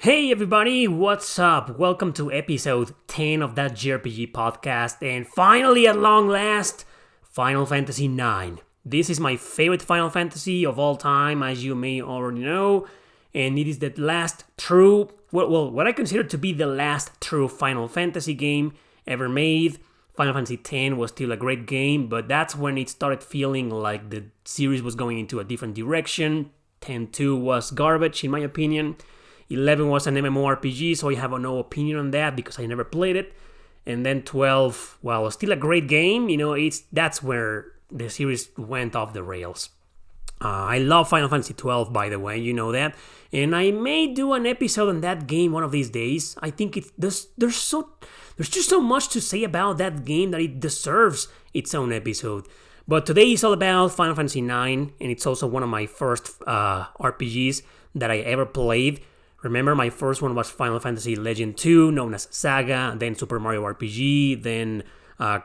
Hey everybody, what's up? Welcome to episode 10 of that JRPG podcast, and finally, at long last, Final Fantasy IX. This is my favorite Final Fantasy of all time, as you may already know, and it is the last true, what I consider to be the last true Final Fantasy game ever made. Final Fantasy X was still a great game, but that's when it started feeling like the series was going into a different direction. 10-2 was garbage, in my opinion. 11 was an MMORPG, so I have no opinion on that because I never played it. And then 12, well, still a great game. That's where the series went off the rails. I love Final Fantasy 12, by the way, you know that. And I may do an episode on that game one of these days. I think there's just so much to say about that game that it deserves its own episode. But today is all about Final Fantasy IX, and it's also one of my first RPGs that I ever played. Remember, my first one was Final Fantasy Legend 2, known as Saga, then Super Mario RPG, then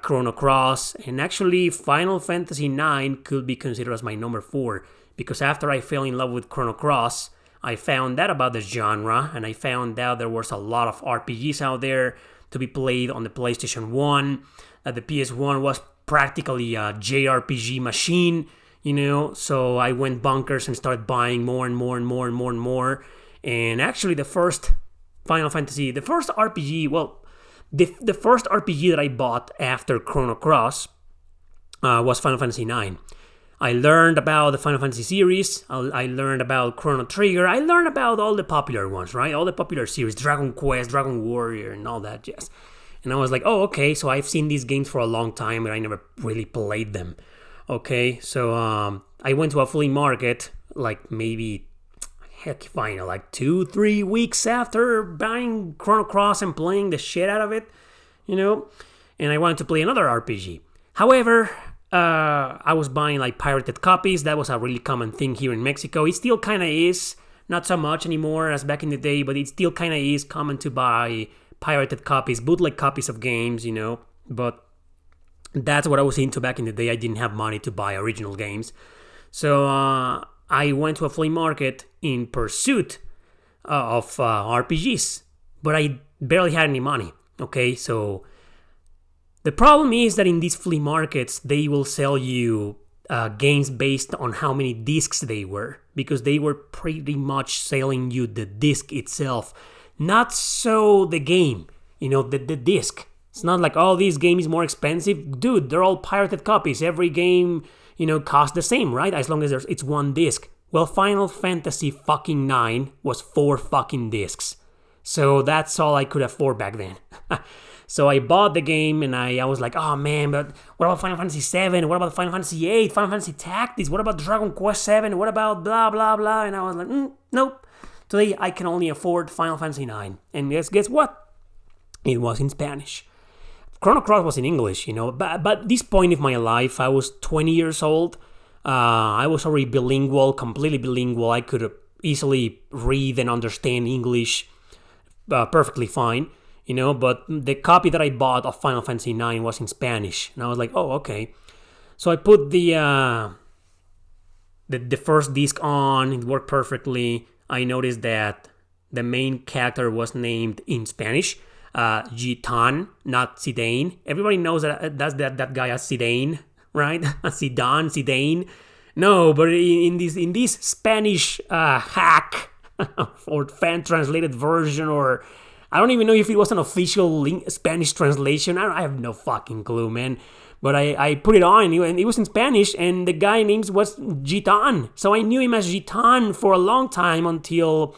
Chrono Cross, and actually Final Fantasy IX could be considered as my number 4, because after I fell in love with Chrono Cross, I found out about the genre, and I found out there was a lot of RPGs out there to be played on the PlayStation 1, that the PS1 was practically a JRPG machine, so I went bonkers and started buying more and more and more and more and more. And actually, the first RPG that I bought after Chrono Cross was Final Fantasy IX. I learned about the Final Fantasy series, I learned about Chrono Trigger, I learned about all the popular ones, right? All the popular series, Dragon Quest, Dragon Warrior, and all that jazz. And I was like, oh, okay, so I've seen these games for a long time, but I never really played them. Okay, so I went to a flea market, like maybe... Heck, fine, like 2-3 weeks after buying Chrono Cross and playing the shit out of it, and I wanted to play another RPG. However, I was buying like pirated copies. That was a really common thing here in Mexico. It still kind of is, not so much anymore as back in the day, but it still kind of is common to buy pirated copies, bootleg copies of games, but that's what I was into back in the day. I didn't have money to buy original games. So, I went to a flea market in pursuit of RPGs, but I barely had any money, okay? So the problem is that in these flea markets, they will sell you games based on how many discs they were, because they were pretty much selling you the disc itself, not so the game, the disc. It's not like, oh, this game is more expensive. Dude, they're all pirated copies. Every game... cost the same, right? As long as it's one disc. Well, Final Fantasy fucking 9 was 4 fucking discs. So that's all I could afford back then. So I bought the game and I was like, oh man, but what about Final Fantasy 7? What about Final Fantasy 8? Final Fantasy Tactics? What about Dragon Quest 7? What about blah, blah, blah? And I was like, nope. Today I can only afford Final Fantasy 9. And guess what? It was in Spanish. Chrono Cross was in English, but at this point of my life, I was 20 years old. I was already bilingual, completely bilingual. I could easily read and understand English perfectly fine, but the copy that I bought of Final Fantasy IX was in Spanish. And I was like, oh, okay. So I put the first disc on, it worked perfectly. I noticed that the main character was named in Spanish. Gitan, not Zidane. Everybody knows that guy as Zidane, right? Zidane. No, but in this Spanish hack or fan translated version, or I don't even know if it was an official Spanish translation. I have no fucking clue, man. But I put it on and it was in Spanish, and the guy name was Gitan. So I knew him as Gitan for a long time until.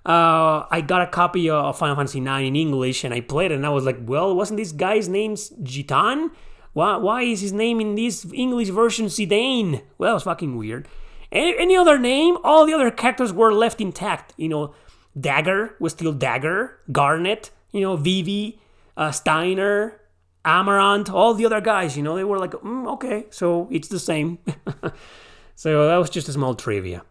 I got a copy of Final Fantasy IX in English and I played it and I was like, well, wasn't this guy's name Gitan? Why is his name in this English version Zidane? Well, it's fucking weird. Any other name? All the other characters were left intact. Dagger was still Dagger. Garnet, Vivi, Steiner, Amaranth, all the other guys, they were like, okay, so it's the same. So that was just a small trivia.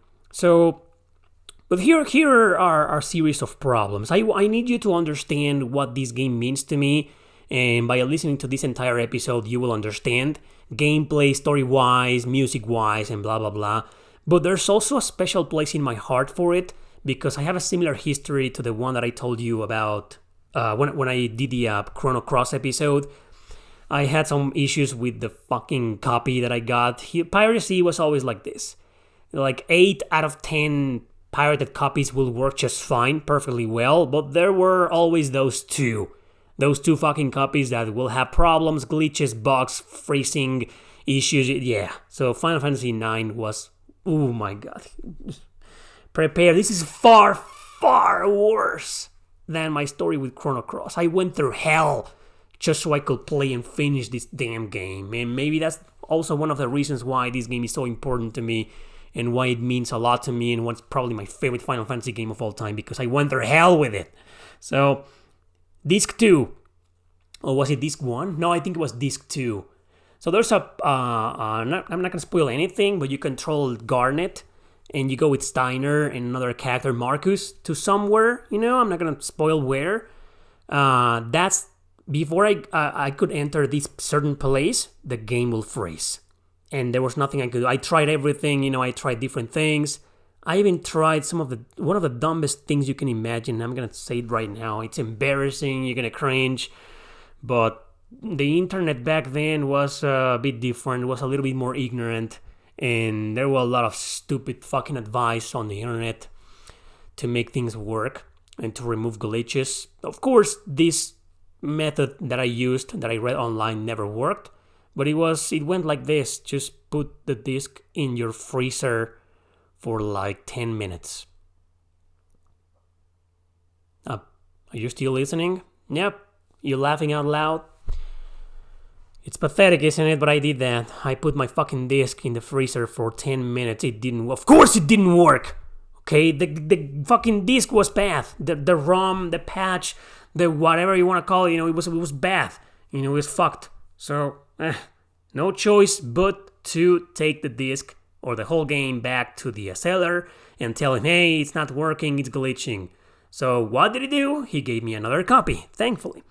But here are our series of problems. I need you to understand what this game means to me, and by listening to this entire episode, you will understand gameplay, story-wise, music-wise, and blah, blah, blah. But there's also a special place in my heart for it, because I have a similar history to the one that I told you about when I did the Chrono Cross episode. I had some issues with the fucking copy that I got. Piracy was always like this. Like 8 out of 10 pirated copies will work just fine, perfectly well, but there were always those two. Those two fucking copies that will have problems, glitches, bugs, freezing issues. Yeah, so Final Fantasy IX was... Oh my god. Prepare. This is far, far worse than my story with Chrono Cross. I went through hell just so I could play and finish this damn game. And maybe that's also one of the reasons why this game is so important to me and why it means a lot to me and what's probably my favorite Final Fantasy game of all time, because I went through hell with it. So, Disc 2. Or was it Disc 1? No, I think it was Disc 2. So there's I'm not going to spoil anything, but you control Garnet, and you go with Steiner and another character, Marcus, to somewhere. I'm not going to spoil where. That's before I could enter this certain place, the game will freeze. And there was nothing I could do. I tried everything, I tried different things. I even tried one of the dumbest things you can imagine. I'm going to say it right now. It's embarrassing, you're going to cringe. But the internet back then was a bit different, was a little bit more ignorant. And there were a lot of stupid fucking advice on the internet to make things work and to remove glitches. Of course, this method that I used, that I read online, never worked. But it went like this. Just put the disc in your freezer for like 10 minutes. Are you still listening? Yep. You're laughing out loud? It's pathetic, isn't it? But I did that. I put my fucking disc in the freezer for 10 minutes. Of course it didn't work. Okay? The fucking disc was bad. The ROM, the patch, the whatever you want to call it, it was bad. It was fucked. So, no choice but to take the disc or the whole game back to the seller and tell him, hey, it's not working, it's glitching. So what did he do? He gave me another copy, thankfully.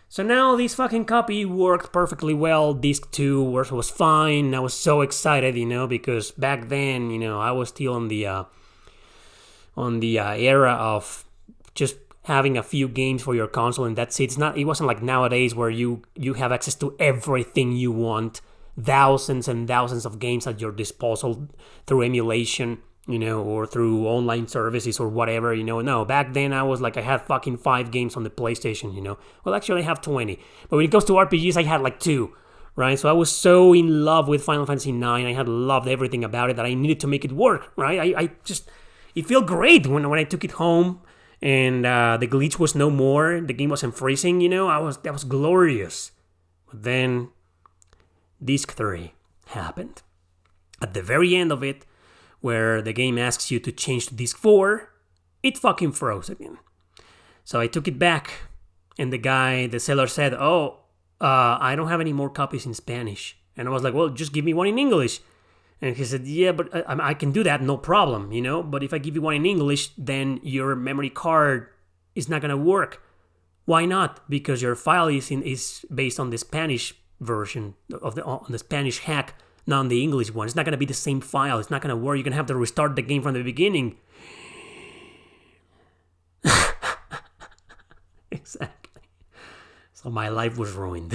So now this fucking copy worked perfectly well. Disc 2 was fine. I was so excited, because back then, I was still on the era of just having a few games for your console and that's it. It wasn't like nowadays where you have access to everything you want, thousands and thousands of games at your disposal through emulation, or through online services or whatever, No, back then I had fucking 5 games on the PlayStation, Well, actually I have 20. But when it comes to RPGs, I had like 2, right? So I was so in love with Final Fantasy IX. I had loved everything about it that I needed to make it work, right? It felt great when I took it home and the glitch was no more. The game wasn't freezing, that was glorious. But then Disc 3 happened. At the very end of it, where the game asks you to change to Disc 4, it fucking froze again. So I took it back, and the seller said, I don't have any more copies in Spanish. And I was like, well, just give me one in English. And he said, yeah, but I can do that, no problem, But if I give you one in English, then your memory card is not going to work. Why not? Because your file is based on the Spanish version, on the Spanish hack, not on the English one. It's not going to be the same file. It's not going to work. You're going to have to restart the game from the beginning. Exactly. So my life was ruined.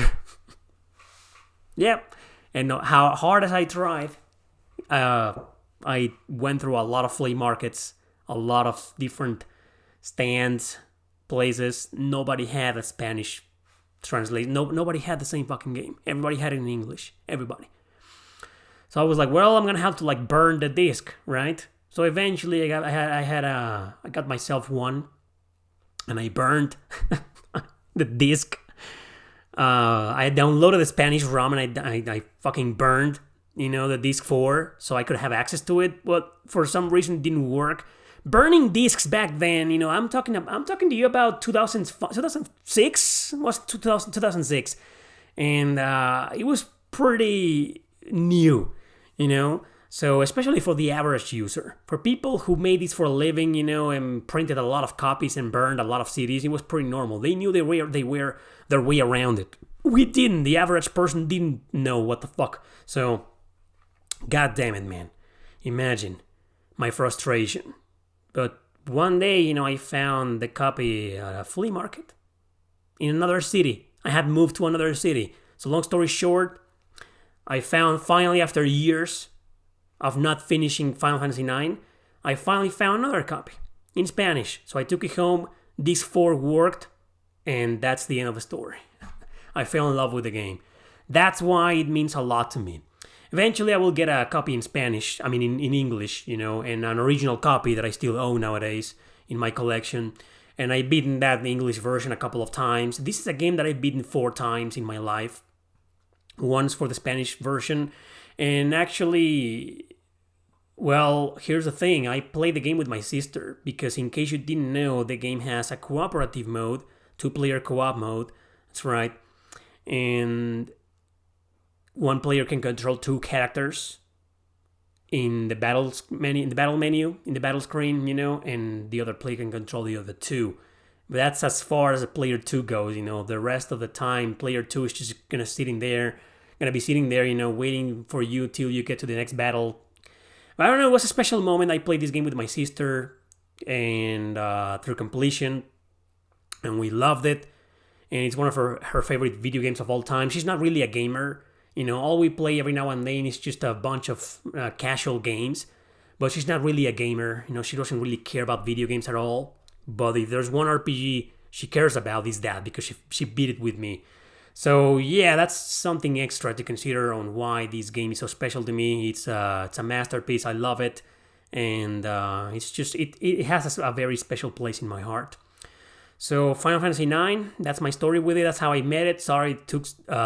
Yep. And how hard as I tried, I went through a lot of flea markets, a lot of different stands, places. Nobody had a Spanish translation. Nobody had the same fucking game. Everybody had it in English. Everybody. So I was like, well, I'm gonna have to burn the disc, right? So eventually, I got myself one, and I burned the disc. I downloaded the Spanish ROM, and I fucking burned, the disc 4, so I could have access to it. But for some reason, it didn't work. Burning discs back then, I'm talking to you about 2006, was 2006, and it was pretty new, So especially for the average user, for people who made this for a living, and printed a lot of copies and burned a lot of CDs, it was pretty normal. They knew their way around it. We didn't. The average person didn't know what the fuck. So, god damn it, man. Imagine my frustration. But one day, I found the copy at a flea market in another city. I had moved to another city. So long story short, I found finally, after years of not finishing Final Fantasy IX, I finally found another copy in Spanish. So I took it home, these 4 worked, and that's the end of the story. I fell in love with the game. That's why it means a lot to me. Eventually I will get a copy in Spanish, in English, and an original copy that I still own nowadays in my collection. And I've beaten that the English version a couple of times. This is a game that I've beaten 4 times in my life. Once for the Spanish version. And actually, well, here's the thing. I played the game with my sister because, in case you didn't know, the game has a cooperative mode, 2-player co-op mode. That's right. And one player can control 2 characters in the battle menu, in the battle screen, and the other player can control the other 2. But that's as far as player 2 goes, The rest of the time, player 2 is just gonna be sitting there, waiting for you till you get to the next battle. But I don't know, it was a special moment. I played this game with my sister and through completion, and we loved it. And it's one of her favorite video games of all time. She's not really a gamer. All we play every now and then is just a bunch of casual games. But she's not really a gamer. She doesn't really care about video games at all. But if there's one RPG she cares about, is that, because she beat it with me. So yeah, that's something extra to consider on why this game is so special to me. It's a masterpiece. I love it. And it's just, it has a very special place in my heart. So Final Fantasy IX, that's my story with it. That's how I met it. Sorry it took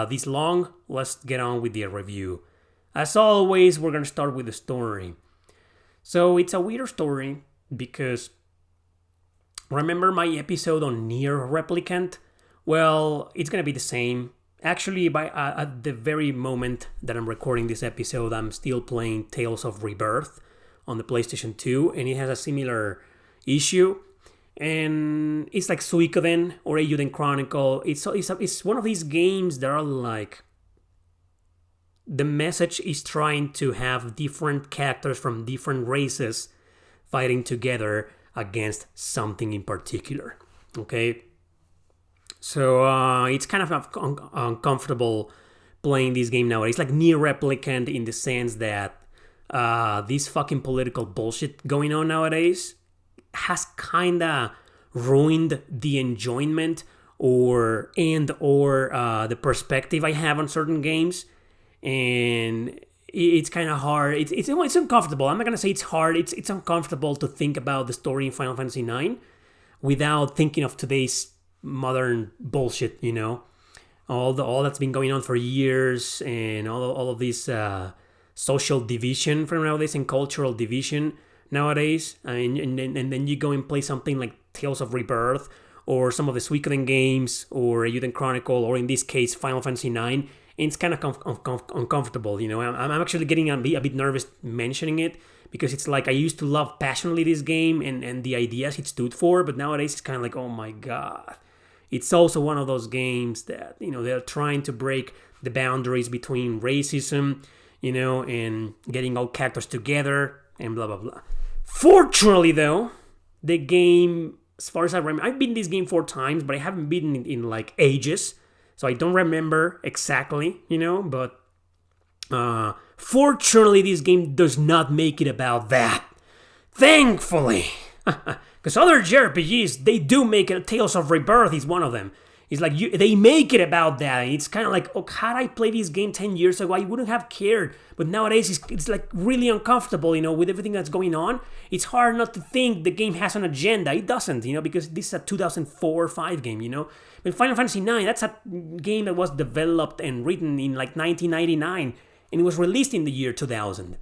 this long. Let's get on with the review. As always, we're going to start with the story. So it's a weird story because, remember my episode on Nier Replicant? Well, it's going to be the same. Actually, at the very moment that I'm recording this episode, I'm still playing Tales of Rebirth on the PlayStation 2, and it has a similar issue. And it's like Suikoden or Eiyuden Chronicle. It's one of these games that are like, the message is trying to have different characters from different races fighting together against something in particular. Okay? So it's kind of uncomfortable playing this game nowadays. It's like Nier Replicant in the sense that this fucking political bullshit going on nowadays has kinda ruined the enjoyment or the perspective I have on certain games. And it's kind of hard. It's uncomfortable. I'm not gonna say it's hard. It's uncomfortable to think about the story in Final Fantasy IX without thinking of today's modern bullshit. All that's been going on for years, and all of this social division from nowadays and cultural division nowadays. And then you go and play something like Tales of Rebirth or some of the Suikoden games or Eiyuden Chronicle, or in this case Final Fantasy IX. And it's kind of uncomfortable, I'm actually getting a bit nervous mentioning it, because it's like I used to love passionately this game and the ideas it stood for, but nowadays it's kind of like, oh my god. It's also one of those games that, they're trying to break the boundaries between racism, and getting all characters together and blah, blah, blah. Fortunately, though, the game, as far as I remember, I've beaten this game 4 times, but I haven't beaten it in like ages. So I don't remember exactly, but fortunately this game does not make it about that. Thankfully. Because other JRPGs, they do make it. Tales of Rebirth is one of them. It's like they make it about that. It's kind of like, had I played this game 10 years ago, I wouldn't have cared. But nowadays, it's like really uncomfortable, with everything that's going on. It's hard not to think the game has an agenda. It doesn't, because this is a 2004 or 5 game, But Final Fantasy IX, that's a game that was developed and written in like 1999, and it was released in the year 2000.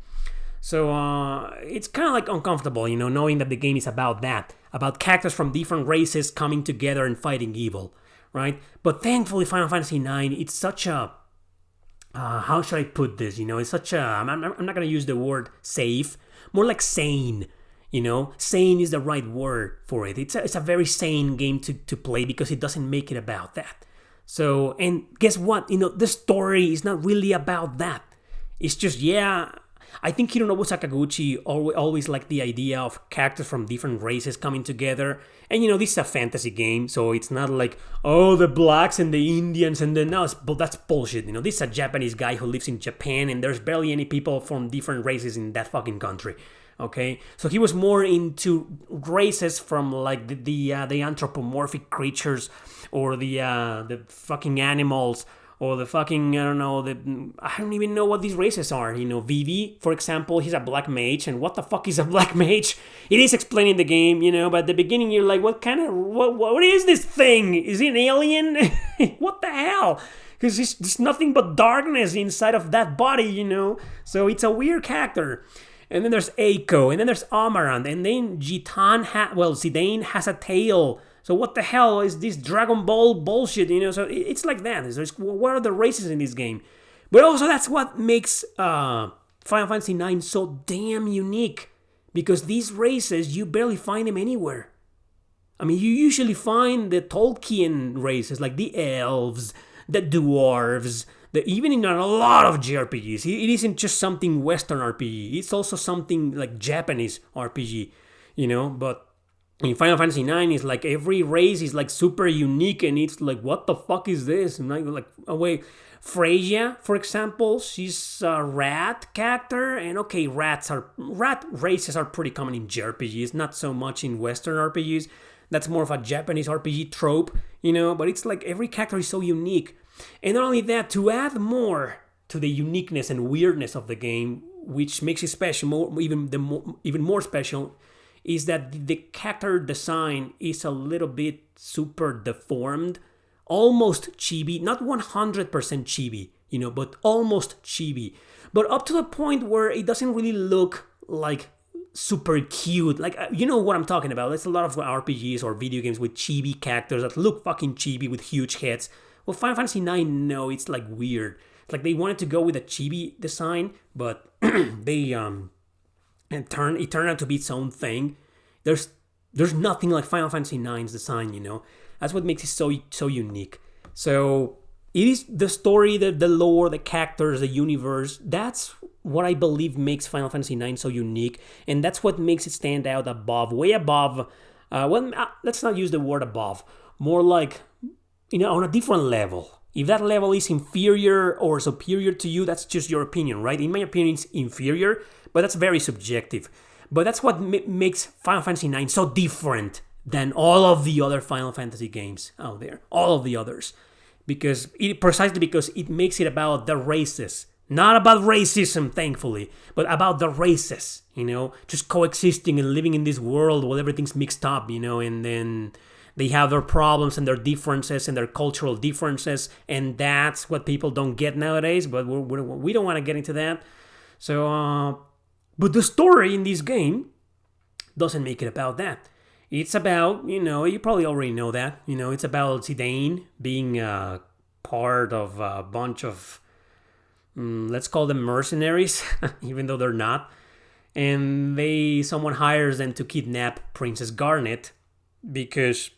So it's kind of like uncomfortable, knowing that the game is about that, about characters from different races coming together and fighting evil, right? But thankfully, Final Fantasy IX, it's such a, how should I put this? It's such a, I'm not going to use the word safe, more like sane. Sane is the right word for it. It's a very sane game to play because it doesn't make it about that. So, and guess what? The story is not really about that. It's just, I think Hironobu Sakaguchi always liked the idea of characters from different races coming together. And this is a fantasy game, so it's not like, oh, the blacks and the Indians and the... No, that's bullshit. This is a Japanese guy who lives in Japan, and there's barely any people from different races in that fucking country. Okay, so he was more into races from like the anthropomorphic creatures, or the fucking animals, or the fucking, I don't even know what these races are. Vivi, for example, he's a black mage, and what the fuck is a black mage? It is explained in the game, but at the beginning you're like, what is this thing? Is he an alien? What the hell? Because there's nothing but darkness inside of that body, So it's a weird character. And then there's Eiko, and then there's Amarant, and then Zidane has a tail. So what the hell is this Dragon Ball bullshit, So it's like that. What are the races in this game? But also that's what makes Final Fantasy IX so damn unique. Because these races, you barely find them anywhere. I mean, you usually find the Tolkien races, like the elves, the dwarves, even in a lot of JRPGs, it isn't just something Western RPG. It's also something like Japanese RPG, But in Final Fantasy IX, it's like every race is like super unique, and it's like, what the fuck is this? And Freya, for example, she's a rat character, and okay, rat races are pretty common in JRPGs, not so much in Western RPGs. That's more of a Japanese RPG trope, But it's like every character is so unique. And not only that, to add more to the uniqueness and weirdness of the game, which makes it special, even more special, is that the character design is a little bit super deformed, almost chibi, not 100% chibi, but almost chibi. But up to the point where it doesn't really look like super cute. Like, what I'm talking about. There's a lot of RPGs or video games with chibi characters that look fucking chibi with huge heads. Well, Final Fantasy IX, no, it's like weird. It's like they wanted to go with a chibi design, but they it turned out to be its own thing. There's nothing like Final Fantasy IX's design, That's what makes it so unique. So it is the story, the lore, the characters, the universe. That's what I believe makes Final Fantasy IX so unique, and that's what makes it stand out way above. Let's not use the word above. More like, on a different level. If that level is inferior or superior to you, that's just your opinion, right? In my opinion, it's inferior, but that's very subjective. But that's what makes Final Fantasy IX so different than all of the other Final Fantasy games out there. All of the others. Precisely because it makes it about the races. Not about racism, thankfully, but about the races, just coexisting and living in this world while everything's mixed up, and then they have their problems and their differences and their cultural differences, and that's what people don't get nowadays, but we don't want to get into that. So, but the story in this game doesn't make it about that. It's about, you probably already know that, it's about Zidane being part of a bunch of, let's call them mercenaries, even though they're not. And someone hires them to kidnap Princess Garnet because,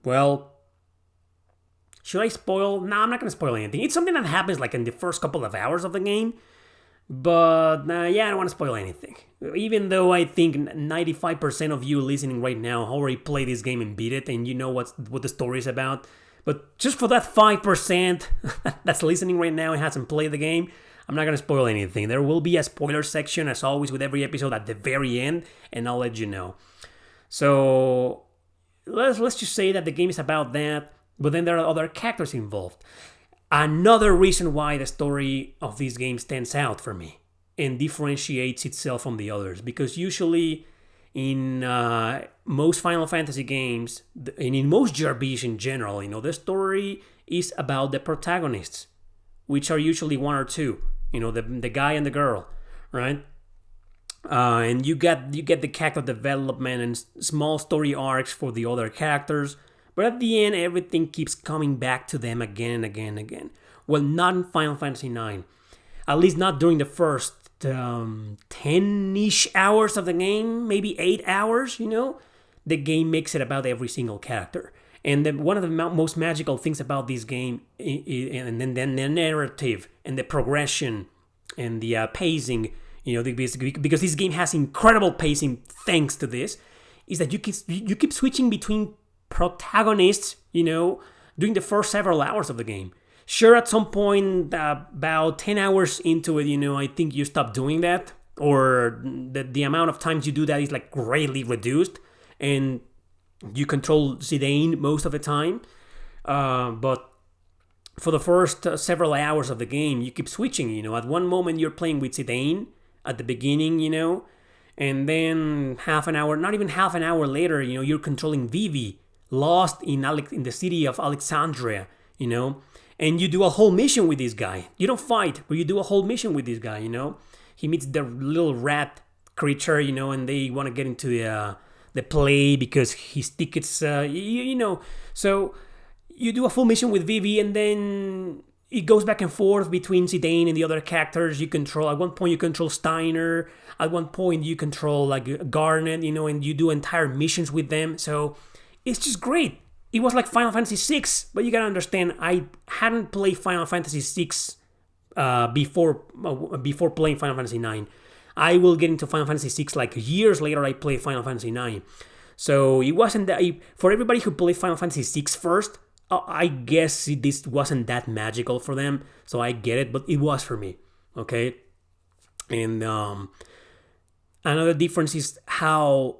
well, should I spoil? No, I'm not going to spoil anything. It's something that happens like in the first couple of hours of the game. But I don't want to spoil anything. Even though I think 95% of you listening right now already played this game and beat it, and you know what the story is about. But just for that 5% that's listening right now and hasn't played the game, I'm not going to spoil anything. There will be a spoiler section, as always, with every episode at the very end, and I'll let you know. So let's just say that the game is about that, but then there are other characters involved. Another reason why the story of this game stands out for me and differentiates itself from the others, because usually in most Final Fantasy games, and in most JRPGs in general, the story is about the protagonists, which are usually one or two, the guy and the girl, right? And you get the character development and small story arcs for the other characters, but at the end, everything keeps coming back to them again and again and again. Well, not in Final Fantasy IX. At least not during the first 10-ish hours of the game, maybe 8 hours, The game makes it about every single character. And one of the most magical things about this game, and then the narrative and the progression and the pacing, because this game has incredible pacing thanks to this, is that you keep switching between protagonists, during the first several hours of the game. Sure, at some point, about 10 hours into it, I think you stop doing that, or the amount of times you do that is like greatly reduced, and you control Zidane most of the time. But for the first several hours of the game, you keep switching. At one moment you're playing with Zidane at the beginning, and then not even half an hour later, you're controlling Vivi, lost in the city of Alexandria, and you do a whole mission with this guy. You don't fight, but you do a whole mission with this guy, He meets the little rat creature, and they want to get into the play because his tickets, So you do a full mission with Vivi, and then it goes back and forth between Zidane and the other characters you control. At one point you control Steiner. At one point you control like Garnet, and you do entire missions with them. So it's just great. It was like Final Fantasy VI, but you gotta understand, I hadn't played Final Fantasy VI before playing Final Fantasy IX. I will get into Final Fantasy VI like years later. I played Final Fantasy IX. So it wasn't that, for everybody who played Final Fantasy VI first, I guess this wasn't that magical for them, so I get it, but it was for me, okay? And another difference is how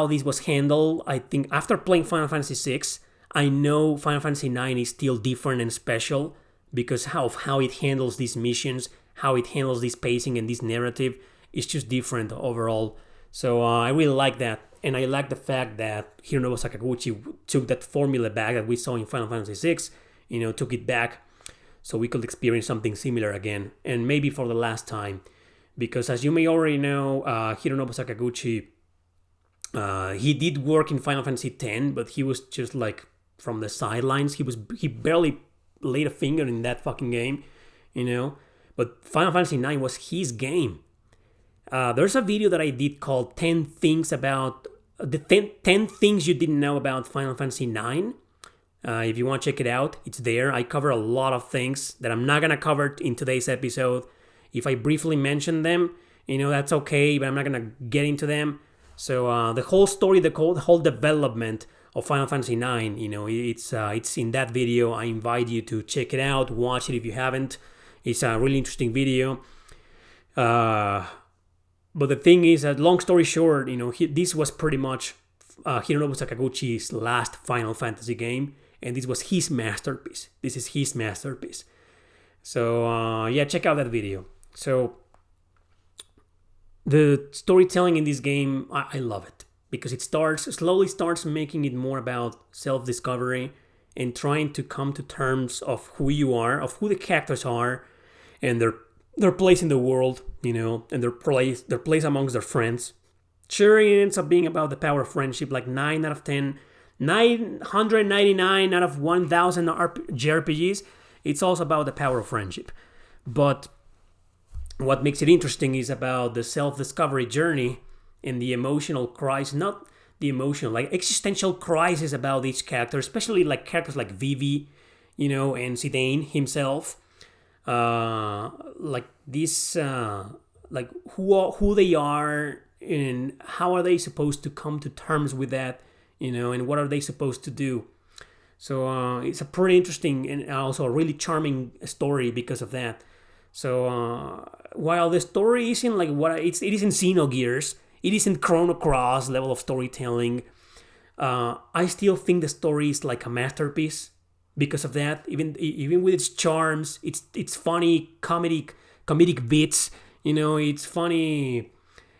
this was handled. I think after playing Final Fantasy VI, I know Final Fantasy IX is still different and special because of how it handles these missions, how it handles this pacing and this narrative. It's just different overall. So I really like that. And I like the fact that Hironobu Sakaguchi took that formula back that we saw in Final Fantasy VI, took it back so we could experience something similar again. And maybe for the last time. Because as you may already know, Hironobu Sakaguchi, he did work in Final Fantasy X, but he was just like from the sidelines. He barely laid a finger in that fucking game, But Final Fantasy IX was his game. There's a video that I did called 10 things about the 10 things you didn't know about Final Fantasy IX. If you want to check it out, it's there. I cover a lot of things that I'm not going to cover in today's episode. If I briefly mention them, that's okay, but I'm not going to get into them. So the whole story, the whole development of Final Fantasy IX, it's in that video. I invite you to check it out, watch it if you haven't. It's a really interesting video. But the thing is that, long story short, this was pretty much Hironobu Sakaguchi's last Final Fantasy game, and this was his masterpiece. This is his masterpiece. So, check out that video. So, the storytelling in this game, I love it, because it slowly starts making it more about self-discovery and trying to come to terms of who you are, of who the characters are, and their place in the world, and their place amongst their friends. Sure, it ends up being about the power of friendship, like 9 out of 10, 999 out of 1,000 JRPGs. It's also about the power of friendship. But what makes it interesting is about the self-discovery journey and the emotional crisis, not the emotional, like existential crisis about each character, especially like characters like Vivi, and Zidane himself. Like this, like who they are and how are they supposed to come to terms with that, and what are they supposed to do. So it's a pretty interesting and also a really charming story because of that. So while the story isn't like it isn't Xenogears, it isn't Chrono Cross level of storytelling, I still think the story is like a masterpiece. Because of that, even with its charms, it's funny, comedic bits. It's funny.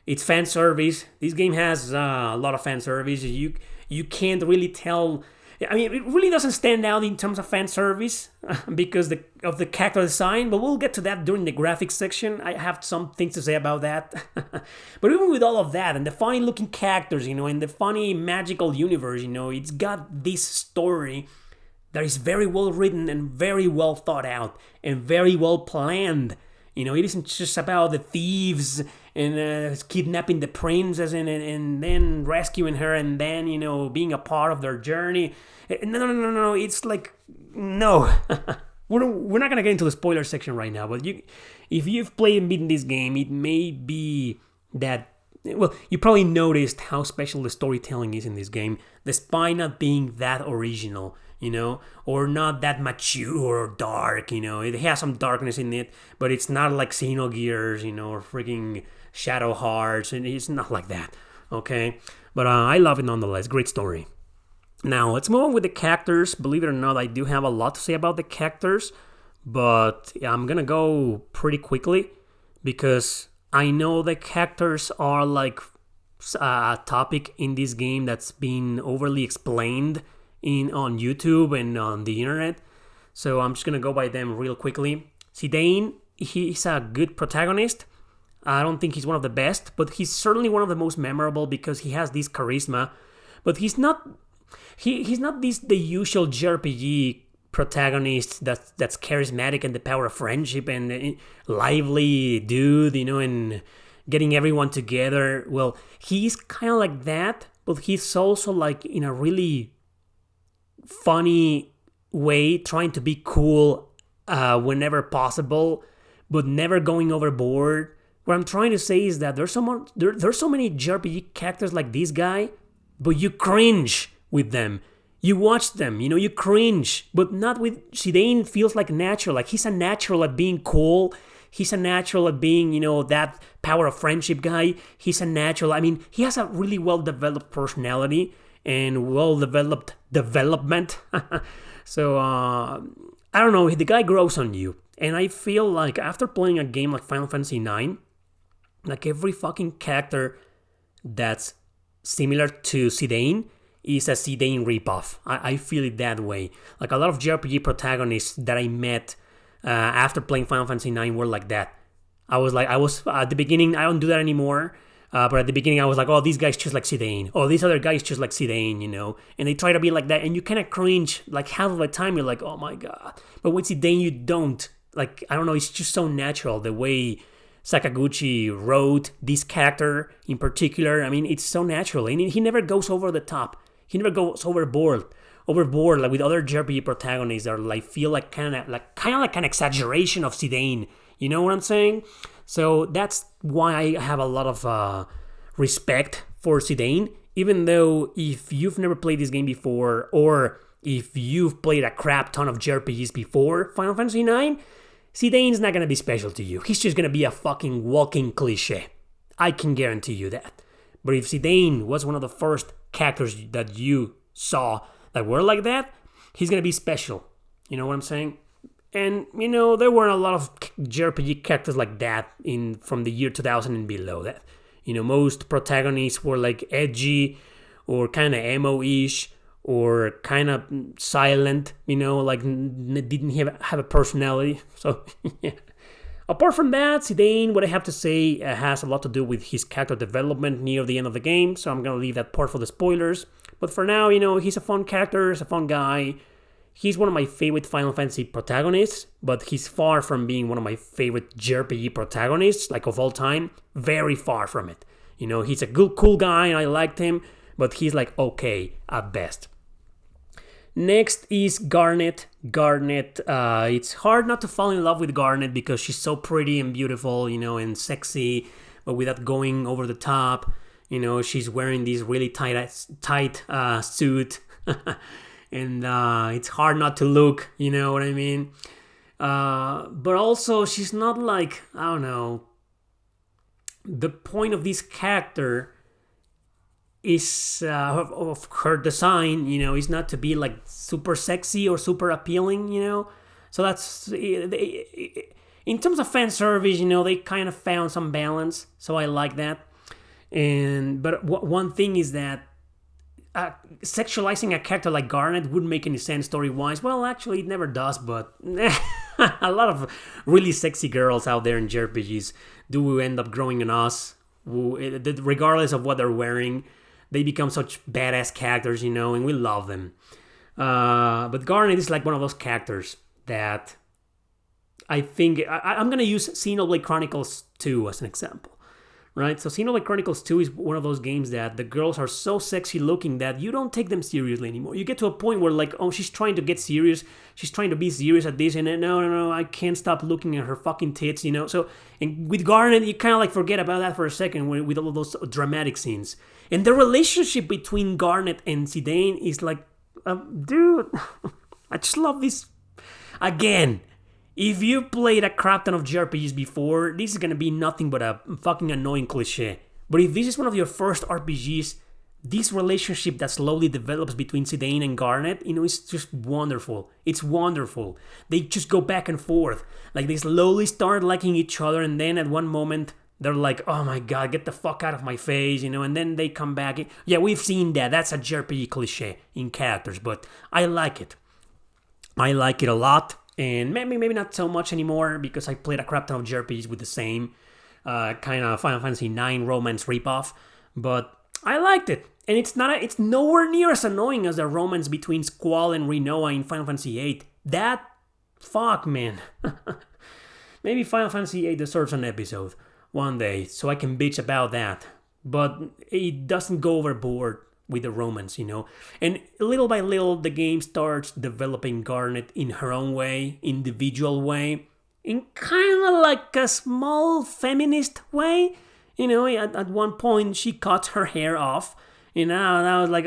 It's fan service. This game has a lot of fan service. You can't really tell. I mean, it really doesn't stand out in terms of fan service because of the character design. But we'll get to that during the graphics section. I have some things to say about that. But even with all of that and the funny looking characters, and the funny magical universe, it's got this story that is very well written and very well thought out and very well planned. It isn't just about the thieves and kidnapping the princess and then rescuing her and then, being a part of their journey. No. It's like, no. we're not gonna get into the spoiler section right now, but if you've played and beaten this game, it may be that, well, you probably noticed how special the storytelling is in this game, despite not being that original, or not that mature or dark, It has some darkness in it, but it's not like Xenogears, or freaking Shadow Hearts, and it's not like that, okay? But I love it nonetheless. Great story. Now, let's move on with the characters. Believe it or not, I do have a lot to say about the characters, but I'm gonna go pretty quickly because I know the characters are like a topic in this game that's been overly explained on YouTube and on the internet. So I'm just gonna go by them real quickly. Zidane, he's a good protagonist. I don't think he's one of the best, but he's certainly one of the most memorable because he has this charisma. But he's not the usual JRPG protagonist that's charismatic and the power of friendship and lively dude, and getting everyone together. Well, he's kind of like that, but he's also like in a really funny way, trying to be cool whenever possible, but never going overboard. What I'm trying to say is that there's so many JRPG characters like this guy, but you cringe with them. You watch them, you cringe, but not with Zidane. Feels like natural. Like he's a natural at being cool. He's a natural at being, that power of friendship guy. He's a natural. I mean, he has a really well-developed personality and well-developed development. So, I don't know. The guy grows on you. And I feel like after playing a game like Final Fantasy IX, like every fucking character that's similar to Zidane is a Zidane ripoff. I feel it that way. Like a lot of JRPG protagonists that I met after playing Final Fantasy IX were like that. I was at the beginning, I don't do that anymore. But at the beginning, I was like, oh, these guys just like Zidane. Oh, these other guys just like Zidane, And they try to be like that. And you kind of cringe. Like half of the time, you're like, oh my God. But with Zidane, you don't. Like, I don't know. It's just so natural. The way Sakaguchi wrote this character in particular. I mean, it's so natural. And he never goes over the top. He never goes overboard like with other JRPG protagonists that like feel like kind of like an exaggeration of Zidane. You know what I'm saying? So that's why I have a lot of respect for Zidane, even though if you've never played this game before, or if you've played a crap ton of JRPGs before Final Fantasy IX, Zidane's not going to be special to you. He's just going to be a fucking walking cliche. I can guarantee you that. But if Zidane was one of the first characters that you saw that were like that, he's going to be special. You know what I'm saying? And, there weren't a lot of JRPG characters like that from the year 2000 and below that. Most protagonists were like edgy or kind of emo-ish or kind of silent, like didn't have a personality. So, yeah. Apart from that, Zidane, what I have to say, has a lot to do with his character development near the end of the game, so I'm going to leave that part for the spoilers. But for now, he's a fun character, he's a fun guy. He's one of my favorite Final Fantasy protagonists, but he's far from being one of my favorite JRPG protagonists, like of all time. Very far from it. He's a good, cool guy, and I liked him, but he's like okay at best. Next is Garnet. Garnet, it's hard not to fall in love with Garnet because she's so pretty and beautiful, and sexy, but without going over the top. She's wearing this really tight suit. And it's hard not to look, you know what I mean? But also, she's not like, I don't know. The point of this character is of her design, is not to be like super sexy or super appealing, So that's, in terms of fan service, they kind of found some balance. So I like that. But one thing is that sexualizing a character like Garnet wouldn't make any sense story-wise. Well, actually, it never does, but a lot of really sexy girls out there in JRPGs do end up growing on us. Regardless of what they're wearing, they become such badass characters, and we love them. But Garnet is like one of those characters that I think... I'm going to use Xenoblade Chronicles 2 as an example. right? So Xenoblade Chronicles 2 is one of those games that the girls are so sexy looking that you don't take them seriously anymore. You get to a point where like, oh, she's trying to get serious. She's trying to be serious at this, and then, no, I can't stop looking at her fucking tits, you know? So, and with Garnet, you kind of like forget about that for a second with all of those dramatic scenes. And the relationship between Garnet and Zidane is like, dude, I just love this. Again, if you played a crap ton of JRPGs before, this is gonna be nothing but a fucking annoying cliche. But if this is one of your first RPGs, this relationship that slowly develops between Zidane and Garnet, you know, it's just wonderful. It's wonderful. They just go back and forth. Like, they slowly start liking each other, and then at one moment, they're like, oh my god, get the fuck out of my face, you know, and then they come back. Yeah, we've seen that. That's a JRPG cliche in characters, but I like it. I like it a lot. And maybe not so much anymore because I played a crap ton of JRPGs with the same kind of Final Fantasy IX romance ripoff. But I liked it. And it's nowhere near as annoying as the romance between Squall and Rinoa in Final Fantasy VIII. Fuck, man. Maybe Final Fantasy VIII deserves an episode one day so I can bitch about that. But it doesn't go overboard with the romance, you know. And little by little, the game starts developing Garnet in her own way, individual way, in kind of like a small feminist way. You know, at one point, she cuts her hair off. You know, and I was like,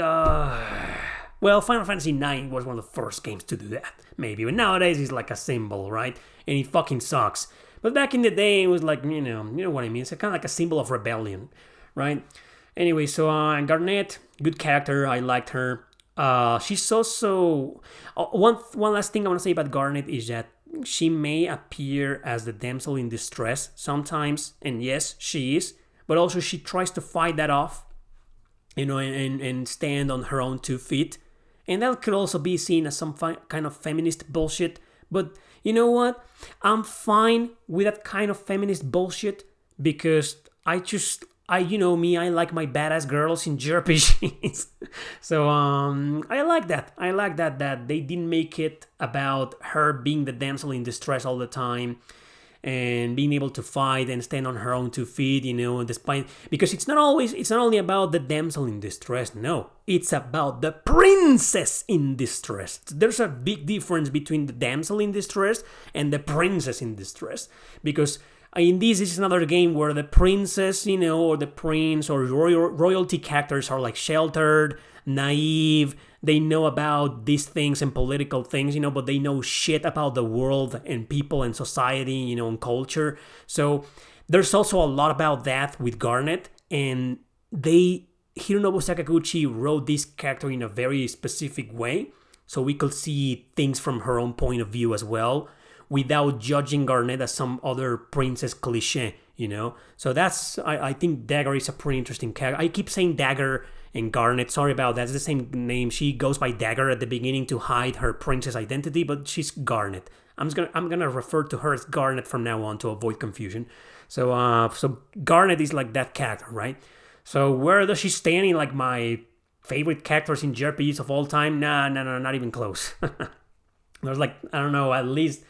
well, Final Fantasy IX was one of the first games to do that, maybe. But nowadays, it's like a symbol, right? And it fucking sucks. But back in the day, it was like, you know what I mean? It's kind of like a symbol of rebellion, right? Anyway, so Garnet, good character. I liked her. She's also... one last thing I want to say about Garnet is that she may appear as the damsel in distress sometimes. And yes, she is. But also she tries to fight that off, you know, and stand on her own 2 feet. And that could also be seen as some kind of feminist bullshit. But you know what? I'm fine with that kind of feminist bullshit because you know me, I like my badass girls in JRPGs. So I like that. I like that they didn't make it about her being the damsel in distress all the time and being able to fight and stand on her own 2 feet, you know, despite, because it's not only about the damsel in distress. No, it's about the princess in distress. There's a big difference between the damsel in distress and the princess in distress, because in this is another game where the princess, you know, or the prince or royalty characters are like sheltered, naive. They know about these things and political things, you know, but they know shit about the world and people and society, you know, and culture. So there's also a lot about that with Garnet. And Hironobu Sakaguchi wrote this character in a very specific way. So we could see things from her own point of view as well, without judging Garnet as some other princess cliche, you know? So I think Dagger is a pretty interesting character. I keep saying Dagger and Garnet, sorry about that, it's the same name. She goes by Dagger at the beginning to hide her princess identity, but she's Garnet. I'm gonna refer to her as Garnet from now on to avoid confusion. So Garnet is like that character, right? So where does she stand in like my favorite characters in JRPGs of all time? Nah, not even close. There's like, I don't know, at least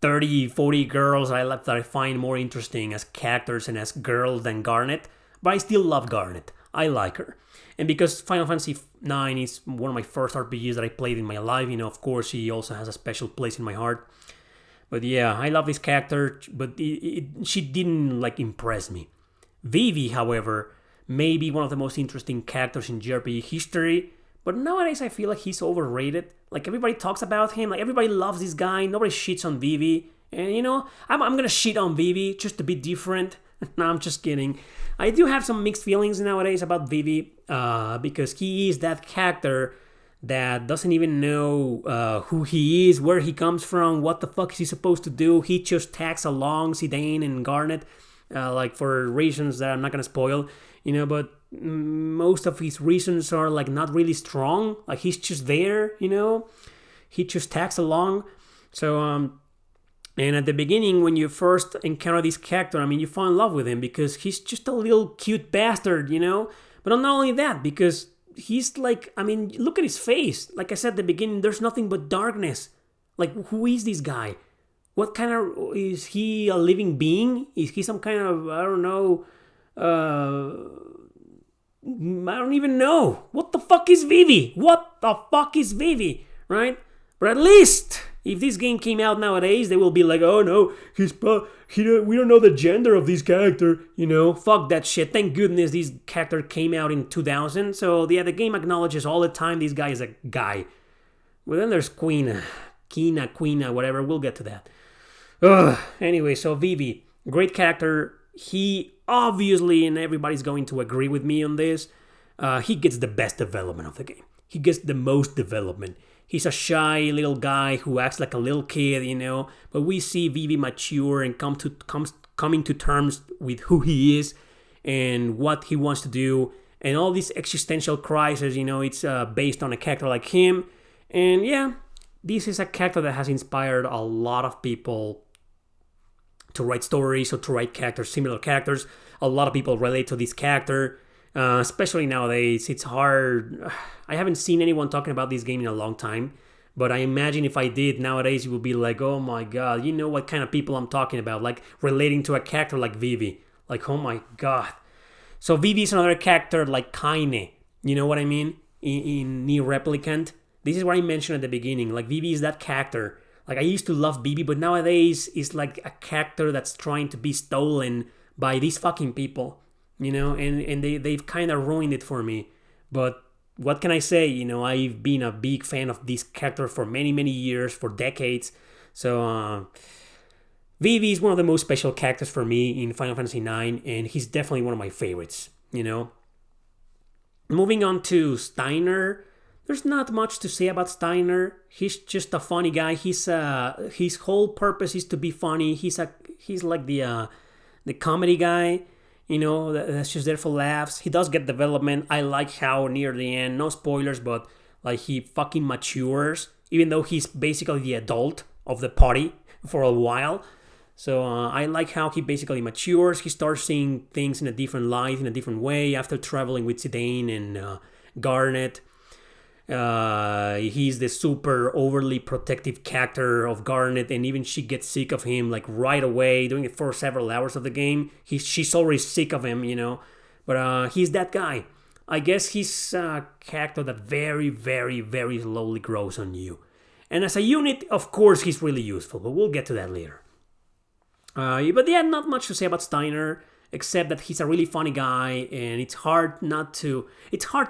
30, 40 girls that I find more interesting as characters and as girls than Garnet. But I still love Garnet. I like her. And because Final Fantasy IX is one of my first RPGs that I played in my life, you know, of course, she also has a special place in my heart. But yeah, I love this character, but she didn't, like, impress me. Vivi, however, may be one of the most interesting characters in JRPG history. But nowadays I feel like he's overrated. Like, everybody talks about him. Like, everybody loves this guy. Nobody shits on Vivi. And, you know, I'm gonna shit on Vivi just to be different. No, I'm just kidding. I do have some mixed feelings nowadays about Vivi. Because he is that character that doesn't even know who he is, where he comes from, what the fuck is he supposed to do. He just tags along Zidane and Garnet. Like, for reasons that I'm not gonna spoil. You know, but most of his reasons are like not really strong. Like, he's just there, you know, he just tags along. So and at the beginning, when you first encounter this character, I mean, you fall in love with him because he's just a little cute bastard, you know. But not only that, because he's like, I mean, look at his face. Like I said at the beginning, there's nothing but darkness. Like, who is this guy? What kind of, is he a living being? Is he some kind of, I don't know, I don't even know. What the fuck is Vivi? What the fuck is Vivi? Right? But at least if this game came out nowadays, they will be like, oh no, we don't know the gender of this character. Fuck that shit. Thank goodness this character came out in 2000. So yeah, the game acknowledges all the time this guy is a guy. Well, then there's Quina, whatever. We'll get to that. Anyway, so Vivi, great character. He obviously, and everybody's going to agree with me on this, he gets the best development of the game. He gets the most development. He's a shy little guy who acts like a little kid, but we see Vivi mature and coming to terms with who he is and what he wants to do, and all these existential crises, it's based on a character like him. And yeah, this is a character that has inspired a lot of people to write stories or to write characters, similar characters. A lot of people relate to this character, especially nowadays. It's hard. I haven't seen anyone talking about this game in a long time, but I imagine if I did nowadays, you would be like, oh my god, you know what kind of people I'm talking about, like relating to a character like Vivi. Like, oh my god. So Vivi is another character like Quina. You know what I mean? In Nier Replicant. This is what I mentioned at the beginning. Like, Vivi is that character. Like, I used to love Vivi, but nowadays it's like a character that's trying to be stolen by these fucking people, and they've kind of ruined it for me. But what can I say? I've been a big fan of this character for many, many years, for decades. So, Vivi is one of the most special characters for me in Final Fantasy IX, and he's definitely one of my favorites, Moving on to Steiner. There's not much to say about Steiner. He's just a funny guy. His whole purpose is to be funny. He's like the comedy guy, that's just there for laughs. He does get development. I like how near the end, no spoilers, but like he fucking matures, even though he's basically the adult of the party for a while. So I like how he basically matures. He starts seeing things in a different light, in a different way after traveling with Zidane and Garnet. He's the super overly protective character of Garnet, and even she gets sick of him like right away, doing it for several hours of the game. She's already sick of him, but he's that guy. I guess he's a character that very, very, very slowly grows on you. And as a unit, of course, he's really useful, but we'll get to that later. But yeah, not much to say about Steiner, except that he's a really funny guy, and it's hard to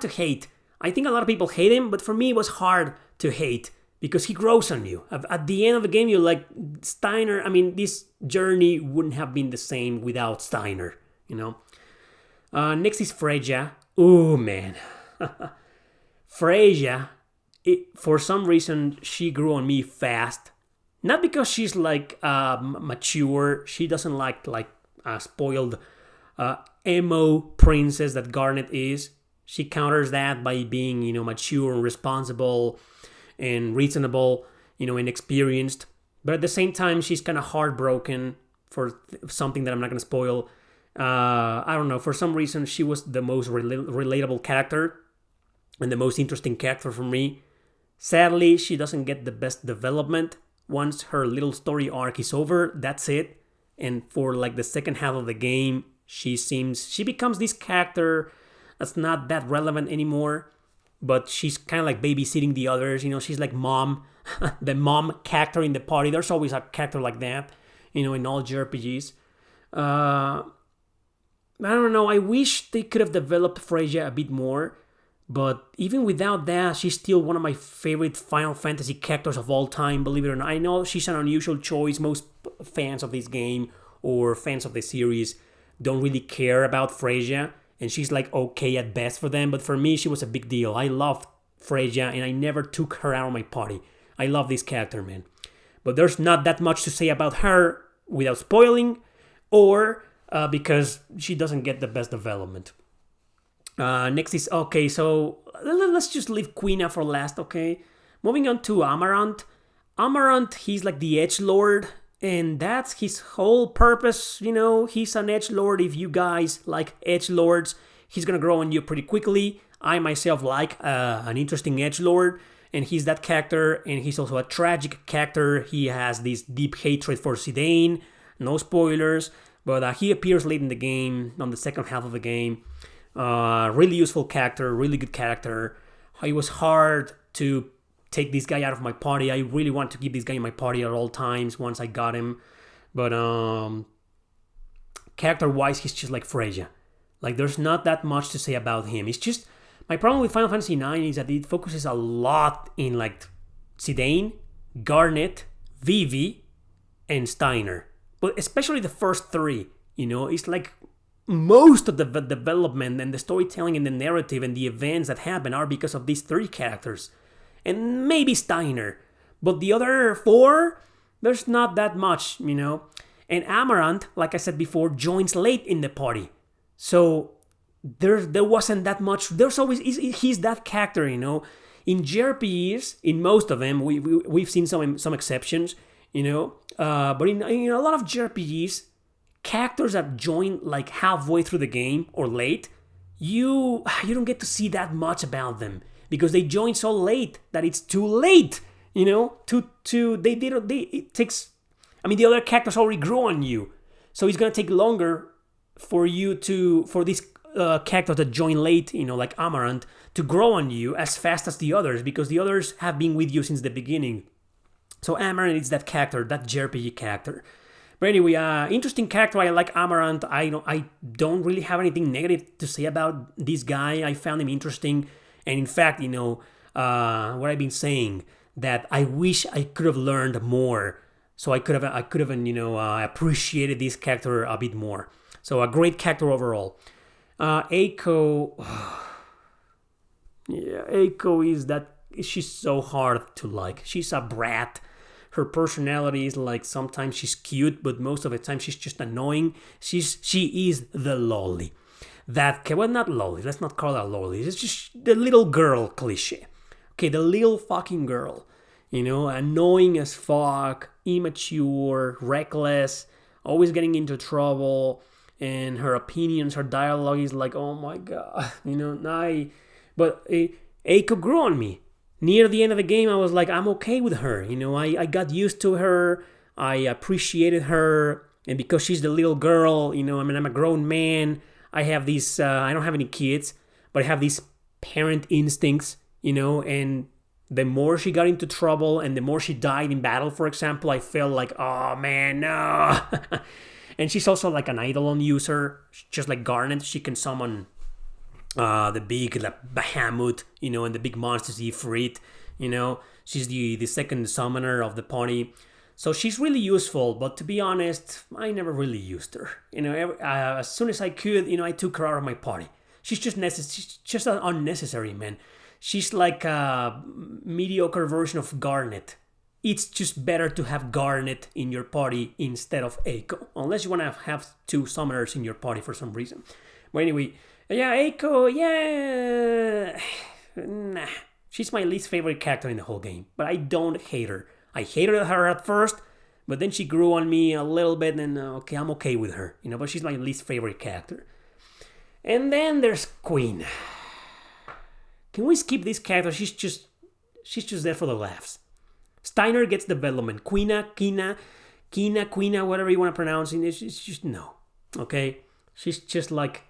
hate. I think a lot of people hate him, but for me it was hard to hate because he grows on you. At the end of the game, you're like, Steiner, this journey wouldn't have been the same without Steiner, Next is Freya. Oh, man. Freya, for some reason, she grew on me fast. Not because she's like mature. She doesn't like a spoiled emo princess that Garnet is. She counters that by being, mature and responsible and reasonable, and experienced. But at the same time, she's kind of heartbroken for something that I'm not going to spoil. I don't know. For some reason, she was the most relatable character and the most interesting character for me. Sadly, she doesn't get the best development. Once her little story arc is over, that's it. And for like the second half of the game, she becomes this character that's not that relevant anymore, but she's kind of like babysitting the others. She's like mom, the mom character in the party. There's always a character like that, in all JRPGs. I don't know. I wish they could have developed Freya a bit more, but even without that, she's still one of my favorite Final Fantasy characters of all time, believe it or not. I know she's an unusual choice. Most fans of this game or fans of the series don't really care about Freya, and she's like okay at best for them, but for me, she was a big deal. I loved Freya, and I never took her out of my party. I love this character, man. But there's not that much to say about her without spoiling, or because she doesn't get the best development. Next is, okay, so let's just leave Quina for last, okay? Moving on to Amaranth. Amaranth, he's like the edgelord, and that's his whole purpose, he's an edgelord. If you guys like edgelords, he's gonna grow on you pretty quickly. I myself like an interesting edgelord, and he's that character, and he's also a tragic character. He has this deep hatred for Zidane, no spoilers, But he appears late in the game, on the second half of the game. Really useful character, really good character. It was hard to take this guy out of my party. I really want to keep this guy in my party at all times once I got him. But character-wise, he's just like Freya. Like, there's not that much to say about him. It's just, my problem with Final Fantasy IX is that it focuses a lot in, like, Zidane, Garnet, Vivi, and Steiner. But especially the first three, it's like most of the development and the storytelling and the narrative and the events that happen are because of these three characters. And maybe Steiner. But the other four, there's not that much, And Amaranth, like I said before, joins late in the party. So there wasn't that much. There's always, he's that character, In JRPGs, in most of them, we've seen some exceptions, But in a lot of JRPGs, characters that join like halfway through the game or late, you don't get to see that much about them because they join so late that it's too late, it takes. The other characters already grew on you, so it's gonna take longer for this character that join late, like Amaranth, to grow on you as fast as the others because the others have been with you since the beginning. So Amaranth is that character, that JRPG character. But anyway, interesting character. I like Amaranth. I don't really have anything negative to say about this guy. I found him interesting, and in fact, what I've been saying, that I wish I could have learned more, so I could have appreciated this character a bit more. So a great character overall. Eiko, Eiko is that. She's so hard to like. She's a brat. Her personality is like, sometimes she's cute, but most of the time she's just annoying. She is the lolly. Not lolly. Let's not call her lolly. It's just the little girl cliche. Okay, the little fucking girl. Annoying as fuck, immature, reckless, always getting into trouble, and her opinions, her dialogue is like, oh my god, But Eiko grew on me. Near the end of the game, I was like, I'm okay with her. I got used to her. I appreciated her. And because she's the little girl, I'm a grown man. I have these, I don't have any kids, but I have these parent instincts, and the more she got into trouble and the more she died in battle, for example, I felt like, oh man, no. And she's also like an Eidolon user, just like Garnet. She can summon the big behemoth, and the big monsters, Ifrit, she's the second summoner of the party, so she's really useful. But to be honest, I never really used her. As soon as I could, I took her out of my party. She's just unnecessary, man. She's like a mediocre version of Garnet. It's just better to have Garnet in your party instead of Eiko, unless you want to have two summoners in your party for some reason. But anyway, yeah, Eiko, yeah. Nah. She's my least favorite character in the whole game, but I don't hate her. I hated her at first, but then she grew on me a little bit, and I'm okay with her, but she's my least favorite character. And then there's Quina. Can we skip this character? She's just there for the laughs. Steiner gets development. Quina, whatever you want to pronounce it, it's just no. Okay? She's just like,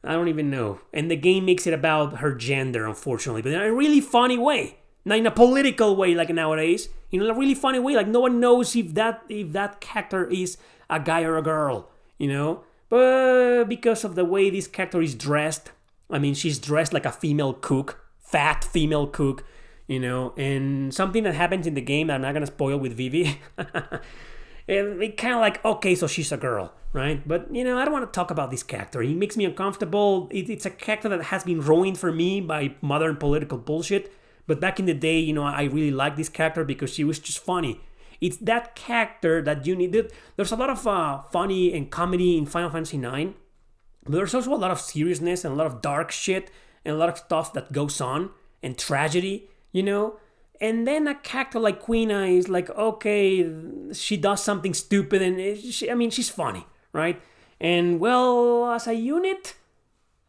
I don't even know. And the game makes it about her gender, unfortunately, but in a really funny way. Not in a political way like nowadays. In a really funny way, like no one knows if that character is a guy or a girl, But because of the way this character is dressed, she's dressed like a female cook, fat female cook, and something that happens in the game that I'm not going to spoil with Vivi. And it kind of like, okay, so she's a girl, right? But, I don't want to talk about this character. He makes me uncomfortable. It's a character that has been ruined for me by modern political bullshit. But back in the day, I really liked this character because she was just funny. It's that character that you need. There's a lot of funny and comedy in Final Fantasy IX. But there's also a lot of seriousness and a lot of dark shit and a lot of stuff that goes on and tragedy, And then a character like Quina is like, okay, she does something stupid and she's funny, right? And well, as a unit,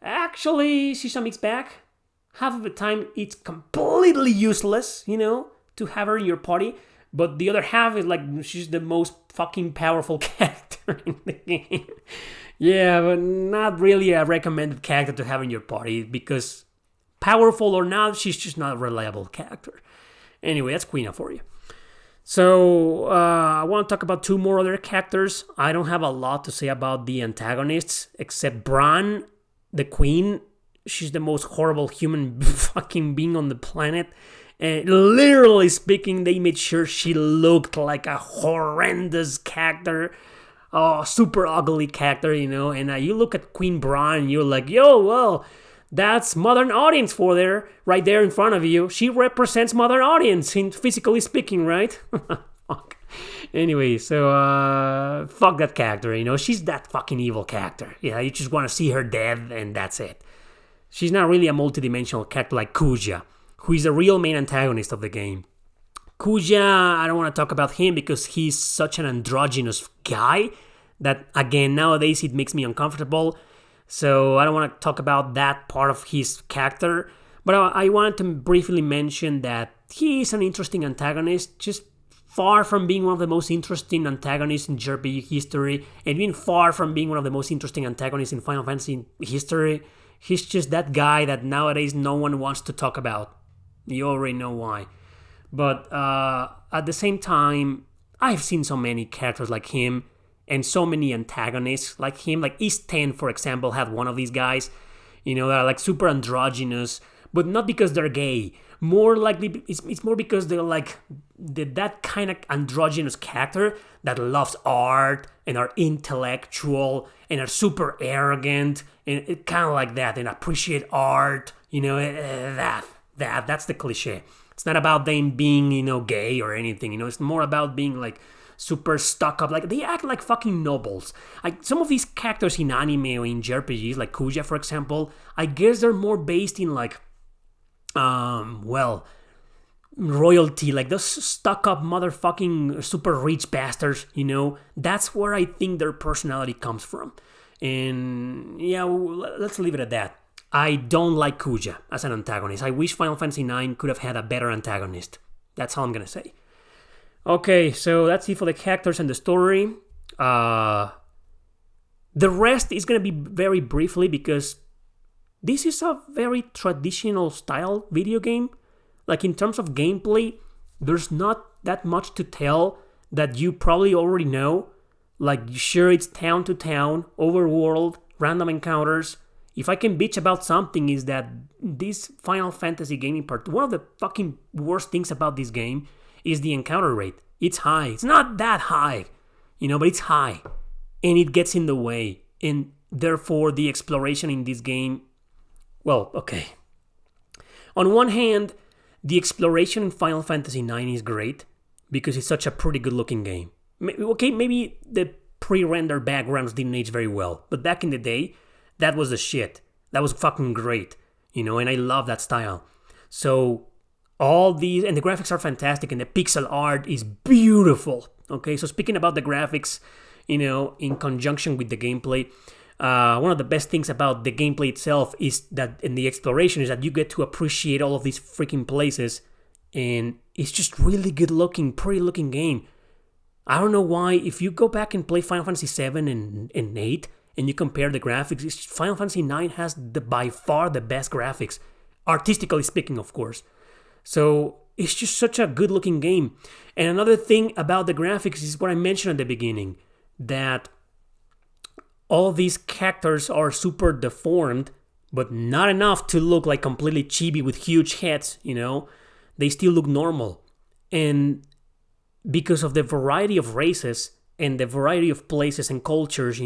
actually, she's a mixed bag. Half of the time, it's completely useless, to have her in your party. But the other half is like, she's the most fucking powerful character. character in the game. Yeah, but not really a recommended character to have in your party because powerful or not, she's just not a reliable character. Anyway, that's Quina for you. So, I want to talk about two more other characters. I don't have a lot to say about the antagonists, except Bran, the queen. She's the most horrible human fucking being on the planet. And literally speaking, they made sure she looked like a horrendous character. Oh, super ugly character, And you look at Queen Bran and you're like, yo, well, that's modern audience for there, right there in front of you. She represents modern audience, physically speaking, right? Fuck. Anyway, so fuck that character, She's that fucking evil character. Yeah, you just want to see her dead, and that's it. She's not really a multidimensional character like Kuja, who is the real main antagonist of the game. Kuja, I don't want to talk about him because he's such an androgynous guy that, again, nowadays it makes me uncomfortable. So I don't want to talk about that part of his character, but I wanted to briefly mention that he is an interesting antagonist, just far from being one of the most interesting antagonists in JRPG history, and even far from being one of the most interesting antagonists in Final Fantasy history. He's just that guy that nowadays no one wants to talk about. You already know why. But at the same time, I've seen so many characters like him, and so many antagonists like him. Like East 10, for example, had one of these guys, that are like super androgynous, but not because they're gay. More likely, it's more because they're like that kind of androgynous character that loves art and are intellectual and are super arrogant and it kind of like that and appreciate art. That's the cliche. It's not about them being, gay or anything. It's more about being like super stuck up. Like, they act like fucking nobles. Like, some of these characters in anime or in JRPGs, like Kuja, for example, I guess they're more based in, like, royalty. Like, those stuck up motherfucking super rich bastards, That's where I think their personality comes from. And, yeah, let's leave it at that. I don't like Kuja as an antagonist. I wish Final Fantasy IX could have had a better antagonist. That's all I'm gonna say. Okay, so that's it for the characters and the story. The rest is going to be very briefly because this is a very traditional style video game. Like, in terms of gameplay, there's not that much to tell that you probably already know. Like, sure, it's town to town, overworld, random encounters. If I can bitch about something is that this Final Fantasy game in part, one of the fucking worst things about this game is the encounter rate. It's high. It's not that high, but it's high. And it gets in the way. And therefore, the exploration in this game, well, okay. On one hand, the exploration in Final Fantasy IX is great because it's such a pretty good looking game. Okay, maybe the pre-rendered backgrounds didn't age very well. But back in the day, that was the shit. That was fucking great, and I love that style. So all these, and the graphics are fantastic, and the pixel art is beautiful. Okay, so speaking about the graphics, in conjunction with the gameplay, one of the best things about the gameplay itself is that in the exploration is that you get to appreciate all of these freaking places, and it's just really good looking, pretty looking game. I don't know why, if you go back and play Final Fantasy 7 and 8, and you compare the graphics, Final Fantasy 9 has by far the best graphics, artistically speaking, of course. So it's just such a good looking game. And another thing about the graphics is what I mentioned at the beginning, that all these characters are super deformed, but not enough to look like completely chibi with huge heads, They still look normal. And because of the variety of races and the variety of places and cultures,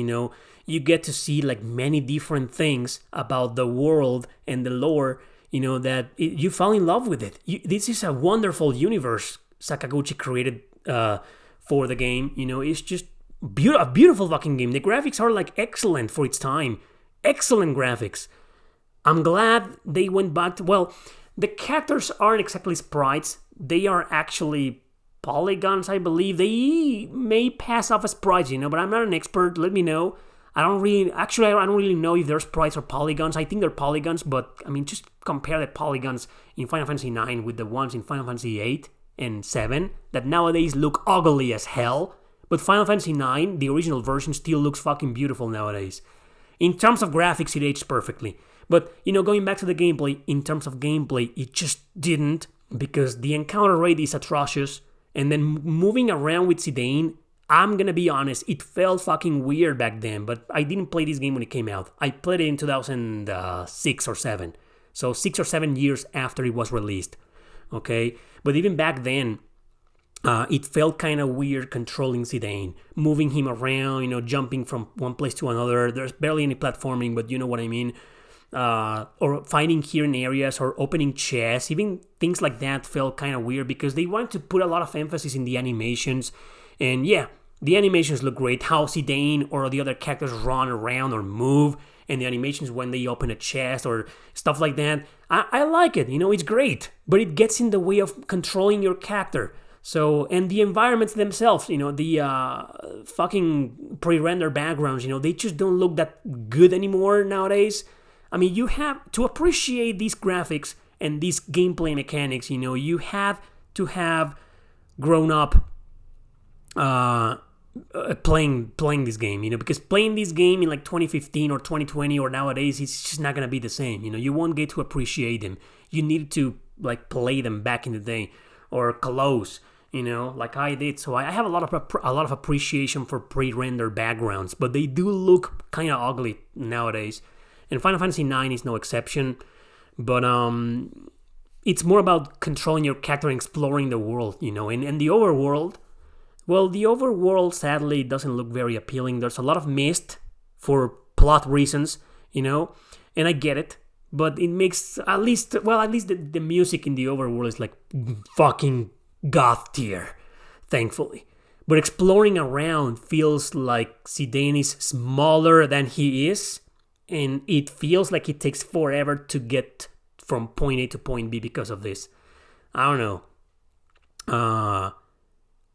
you get to see like many different things about the world and the lore, that you fall in love with it. This is a wonderful universe Sakaguchi created for the game. It's just a beautiful fucking game. The graphics are like excellent for its time. Excellent graphics. I'm glad they went back to, well, the characters aren't exactly sprites. They are actually polygons, I believe. They may pass off as sprites, but I'm not an expert. Let me know. I don't really know if they're sprites or polygons. I think they're polygons, but just compare the polygons in Final Fantasy IX with the ones in Final Fantasy 8 and 7 that nowadays look ugly as hell, But Final Fantasy IX, the original version, still looks fucking beautiful nowadays. In terms of graphics, it aged perfectly. But, going back to the gameplay, in terms of gameplay, it just didn't, because the encounter rate is atrocious, and then moving around with Zidane, I'm gonna be honest, it felt fucking weird back then, but I didn't play this game when it came out. I played it in 2006 or 7, so 6 or 7 years after it was released, okay? But even back then, it felt kind of weird controlling Zidane, moving him around, jumping from one place to another. There's barely any platforming, but you know what I mean. Or finding hidden areas or opening chests, even things like that felt kind of weird because they wanted to put a lot of emphasis in the animations. And yeah, the animations look great. How Zidane or the other characters run around or move, and the animations when they open a chest or stuff like that. I like it, it's great, but it gets in the way of controlling your character. So, and the environments themselves, the fucking pre-rendered backgrounds, they just don't look that good anymore nowadays. I mean, you have to appreciate these graphics and these gameplay mechanics, you have to have grown up playing this game, because playing this game in like 2015 or 2020 or nowadays, it's just not going to be the same, you won't get to appreciate them. You need to like play them back in the day or close, like I did. So I have a lot of appreciation for pre-rendered backgrounds, but they do look kind of ugly nowadays. And Final Fantasy IX is no exception, but it's more about controlling your character and exploring the world, and the overworld. Well, the overworld sadly doesn't look very appealing. There's a lot of mist for plot reasons, and I get it, but it makes at least the music in the overworld is like fucking goth tier, thankfully. But exploring around feels like Zidane is smaller than he is, and it feels like it takes forever to get from point A to point B because of this. I don't know.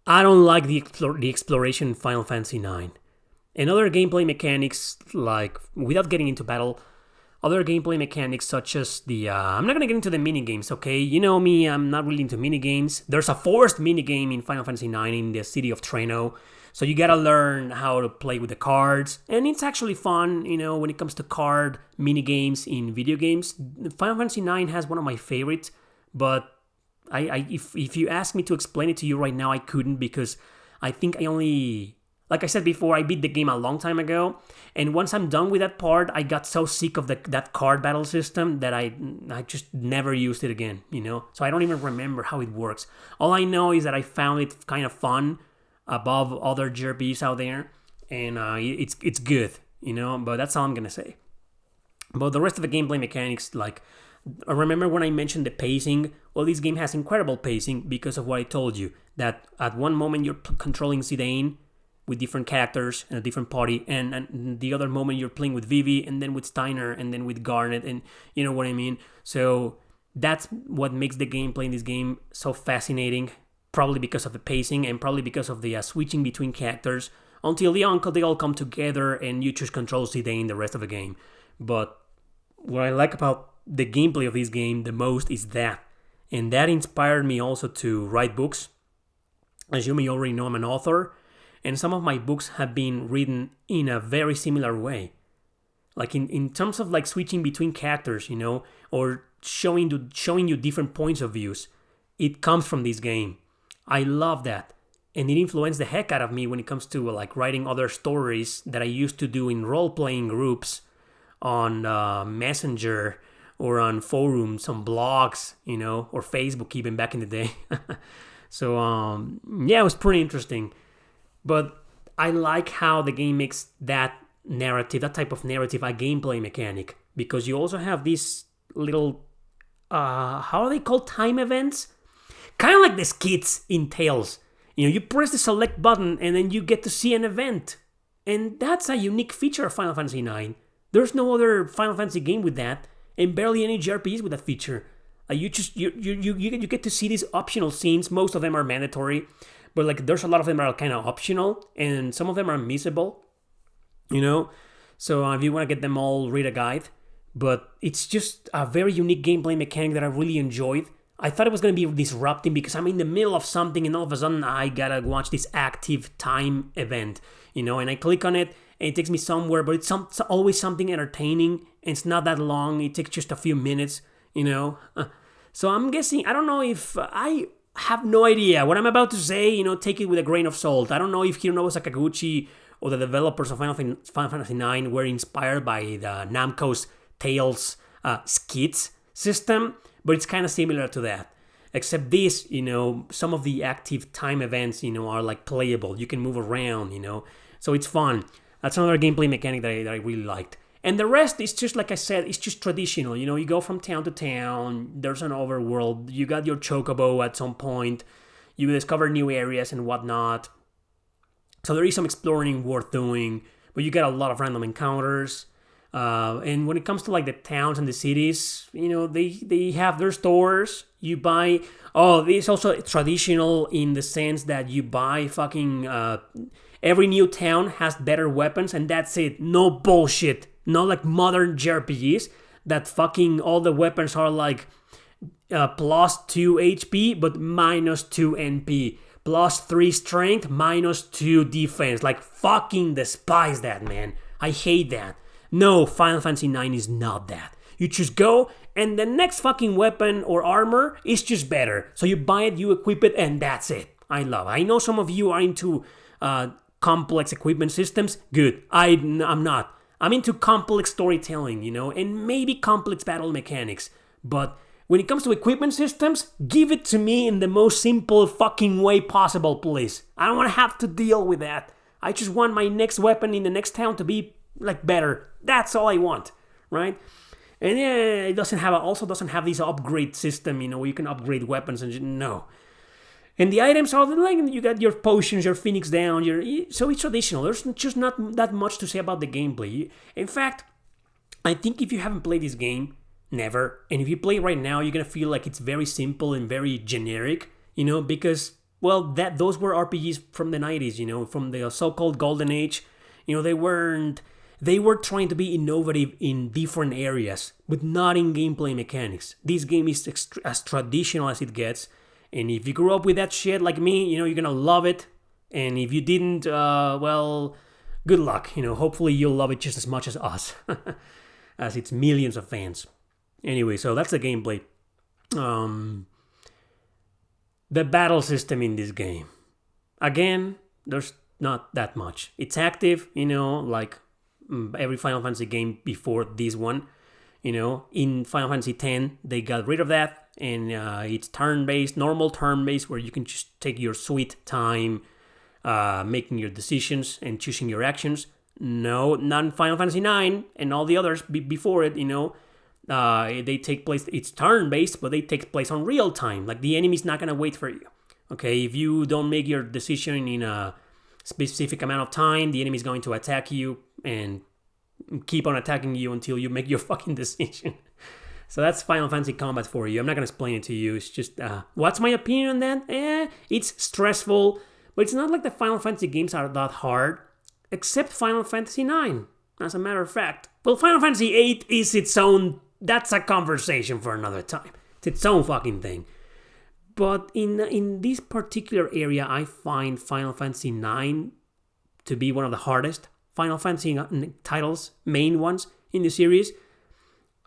I don't like the exploration in Final Fantasy IX. And other gameplay mechanics, like, without getting into battle, other gameplay mechanics such as I'm not going to get into the minigames, okay? You know me, I'm not really into minigames. There's a forced minigame in Final Fantasy IX in the city of Treno. So you gotta learn how to play with the cards. And it's actually fun, when it comes to card minigames in video games. Final Fantasy IX has one of my favorites, but if you ask me to explain it to you right now, I couldn't, because I think I only... Like I said before, I beat the game a long time ago, and once I'm done with that part, I got so sick of that card battle system that I just never used it again, So I don't even remember how it works. All I know is that I found it kind of fun above other JRPGs out there, and it's good, but that's all I'm gonna say. But the rest of the gameplay mechanics, like, I remember when I mentioned the pacing. Well, this game has incredible pacing because of what I told you, that at one moment you're controlling Zidane with different characters and a different party, and the other moment you're playing with Vivi, and then with Steiner, and then with Garnet, and you know what I mean. So that's what makes the gameplay in this game so fascinating, probably because of the pacing and probably because of the switching between characters until they all come together and you just control Zidane the rest of the game. But what I like about the gameplay of this game the most is that, and that inspired me also to write books. As you may already know, I'm an author, and some of my books have been written in a very similar way. Like in terms of like switching between characters, or showing you different points of views. It comes from this game. I love that. And it influenced the heck out of me when it comes to like writing other stories that I used to do in role-playing groups on Messenger or on forums, on blogs, or Facebook even back in the day. So, yeah, it was pretty interesting. But I like how the game makes that type of narrative, a gameplay mechanic. Because you also have these little, how are they called? Time events? Kind of like the skits in Tales. You press the select button and then you get to see an event. And that's a unique feature of Final Fantasy IX. There's no other Final Fantasy game with that, and barely any JRPGs with that feature. You get to see these optional scenes. Most of them are mandatory, but like there's a lot of them are kind of optional, and some of them are missable. So if you want to get them all, read a guide. But it's just a very unique gameplay mechanic that I really enjoyed. I thought it was going to be disrupting because I'm in the middle of something and all of a sudden I gotta watch this active time event, and I click on it and it takes me somewhere, but it's always something entertaining and it's not that long. It takes just a few minutes, So I'm guessing, I don't know if I have no idea what I'm about to say, take it with a grain of salt. I don't know if Hironobu Sakaguchi or the developers of Final Fantasy IX were inspired by the Namco's Tales skits system, but it's kind of similar to that. Except this, some of the active time events, are like playable. You can move around, so it's fun. That's another gameplay mechanic that I really liked. And the rest is just, like I said, it's just traditional. You go from town to town. There's an overworld. You got your chocobo at some point. You discover new areas and whatnot. So there is some exploring worth doing, but you get a lot of random encounters. And when it comes to like the towns and the cities, they have their stores. You buy. Oh, it's also traditional in the sense that you buy fucking. Every new town has better weapons, and that's it. No bullshit. Not like modern JRPGs that fucking all the weapons are like plus 2 HP but minus 2 NP. Plus 3 strength, minus 2 defense. Like, fucking despise that, man. I hate that. No, Final Fantasy IX is not that. You just go, and the next fucking weapon or armor is just better. So you buy it, you equip it, and that's it. I love it. I know some of you are into complex equipment systems. Good. I'm not. I'm into complex storytelling, and maybe complex battle mechanics. But when it comes to equipment systems, give it to me in the most simple fucking way possible, please. I don't want to have to deal with that. I just want my next weapon in the next town to be, like, better. That's all I want, right? And yeah, it doesn't have this upgrade system, where you can upgrade weapons and no. And the items are like, you got your potions, your Phoenix down, so it's traditional. There's just not that much to say about the gameplay. In fact, I think if you haven't played this game, never. And if you play it right now, you're gonna feel like it's very simple and very generic, because, well, those were RPGs from the 90s, from the so-called golden age. They were trying to be innovative in different areas, but not in gameplay mechanics. This game is as traditional as it gets. And if you grew up with that shit like me, you're gonna love it. And if you didn't, well, good luck. Hopefully you'll love it just as much as us, as it's millions of fans. Anyway, so that's the gameplay. The battle system in this game. Again, there's not that much. It's active, like every Final Fantasy game before this one. In Final Fantasy X, they got rid of that. And it's turn-based, normal turn-based, where you can just take your sweet time making your decisions and choosing your actions. No, not in Final Fantasy IX and all the others before it, they take place, it's turn-based, but they take place on real time. Like, the enemy's not going to wait for you. Okay, if you don't make your decision in a specific amount of time, the enemy's going to attack you and keep on attacking you until you make your fucking decision. So that's Final Fantasy combat for you. I'm not going to explain it to you. It's just, what's my opinion on that? It's stressful, but it's not like the Final Fantasy games are that hard, except Final Fantasy IX, as a matter of fact. Well, Final Fantasy VIII is its own, that's a conversation for another time. It's its own fucking thing. But in this particular area, I find Final Fantasy IX to be one of the hardest Final Fantasy titles, main ones in the series.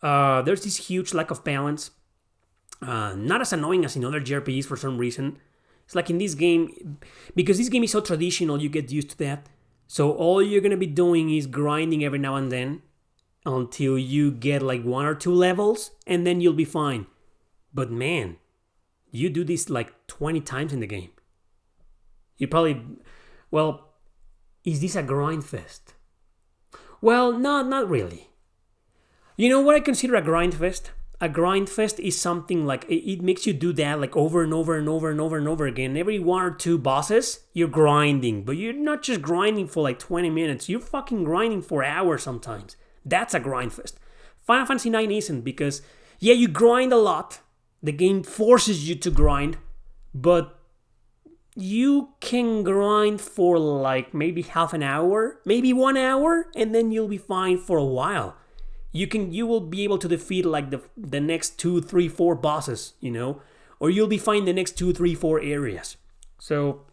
There's this huge lack of balance. Not as annoying as in other JRPGs for some reason. It's like in this game, because this game is so traditional, you get used to that. So all you're going to be doing is grinding every now and then until you get like 1 or 2 levels, and then you'll be fine. But man, you do this like 20 times in the game. You probably, well, is this a grind fest? Well, no, not really. You know what I consider a grind fest? A grind fest is something like, it makes you do that like over and over and over and over and over again. Every 1 or 2 bosses, you're grinding. But you're not just grinding for like 20 minutes. You're fucking grinding for hours sometimes. That's a grind fest. Final Fantasy IX isn't, because, yeah, you grind a lot. The game forces you to grind. But you can grind for like maybe half an hour, maybe 1 hour, and then you'll be fine for a while. You will be able to defeat like the next 2, 3, 4 bosses, or you'll be fine the next 2, 3, 4 areas. So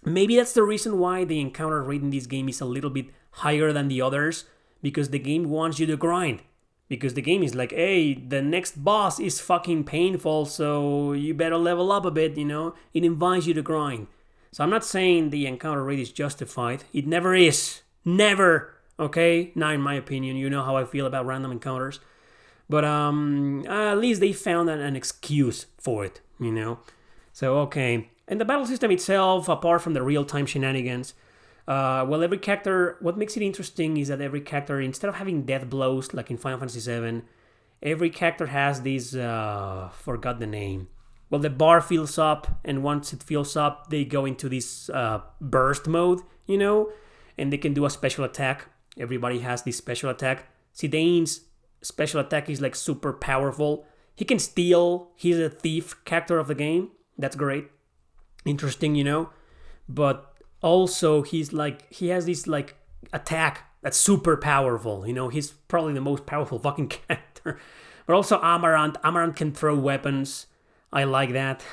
maybe that's the reason why the encounter rate in this game is a little bit higher than the others, because the game wants you to grind. Because the game is like, hey, the next boss is fucking painful, so you better level up a bit, you know? It invites you to grind. So I'm not saying the encounter rate is justified. It never is. Never. Okay? Not in my opinion. You know how I feel about random encounters. But at least they found an excuse for it, you know? So, okay. And the battle system itself, apart from the real-time shenanigans, every character, what makes it interesting is that every character, instead of having death blows like in Final Fantasy VII, every character has this, forgot the name. Well, the bar fills up, and once it fills up, they go into this burst mode, you know, and they can do a special attack. Everybody has this special attack. Zidane's special attack is like super powerful. He can steal. He's a thief character of the game. That's great. Interesting, you know, but also he has this like attack that's super powerful, you know. He's probably the most powerful fucking character. But also Amaranth can throw weapons. I like that.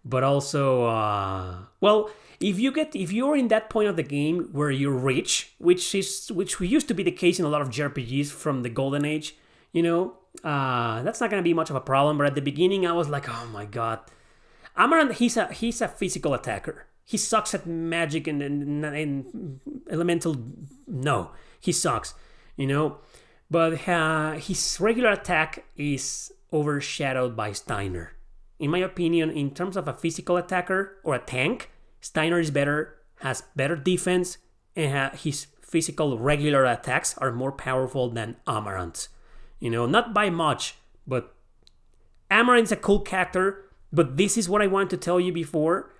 But also if you're in that point of the game where you're rich, which used to be the case in a lot of JRPGs from the golden age, you know, that's not gonna be much of a problem. But at the beginning I was like, oh my god, Amaranth, he's a physical attacker. He sucks at magic and elemental. No, he sucks, you know. But his regular attack is overshadowed by Steiner. In my opinion, in terms of a physical attacker or a tank, Steiner is better, has better defense, and his physical regular attacks are more powerful than Amaranth's. You know, not by much, but Amaranth's a cool character. But this is what I wanted to tell you before,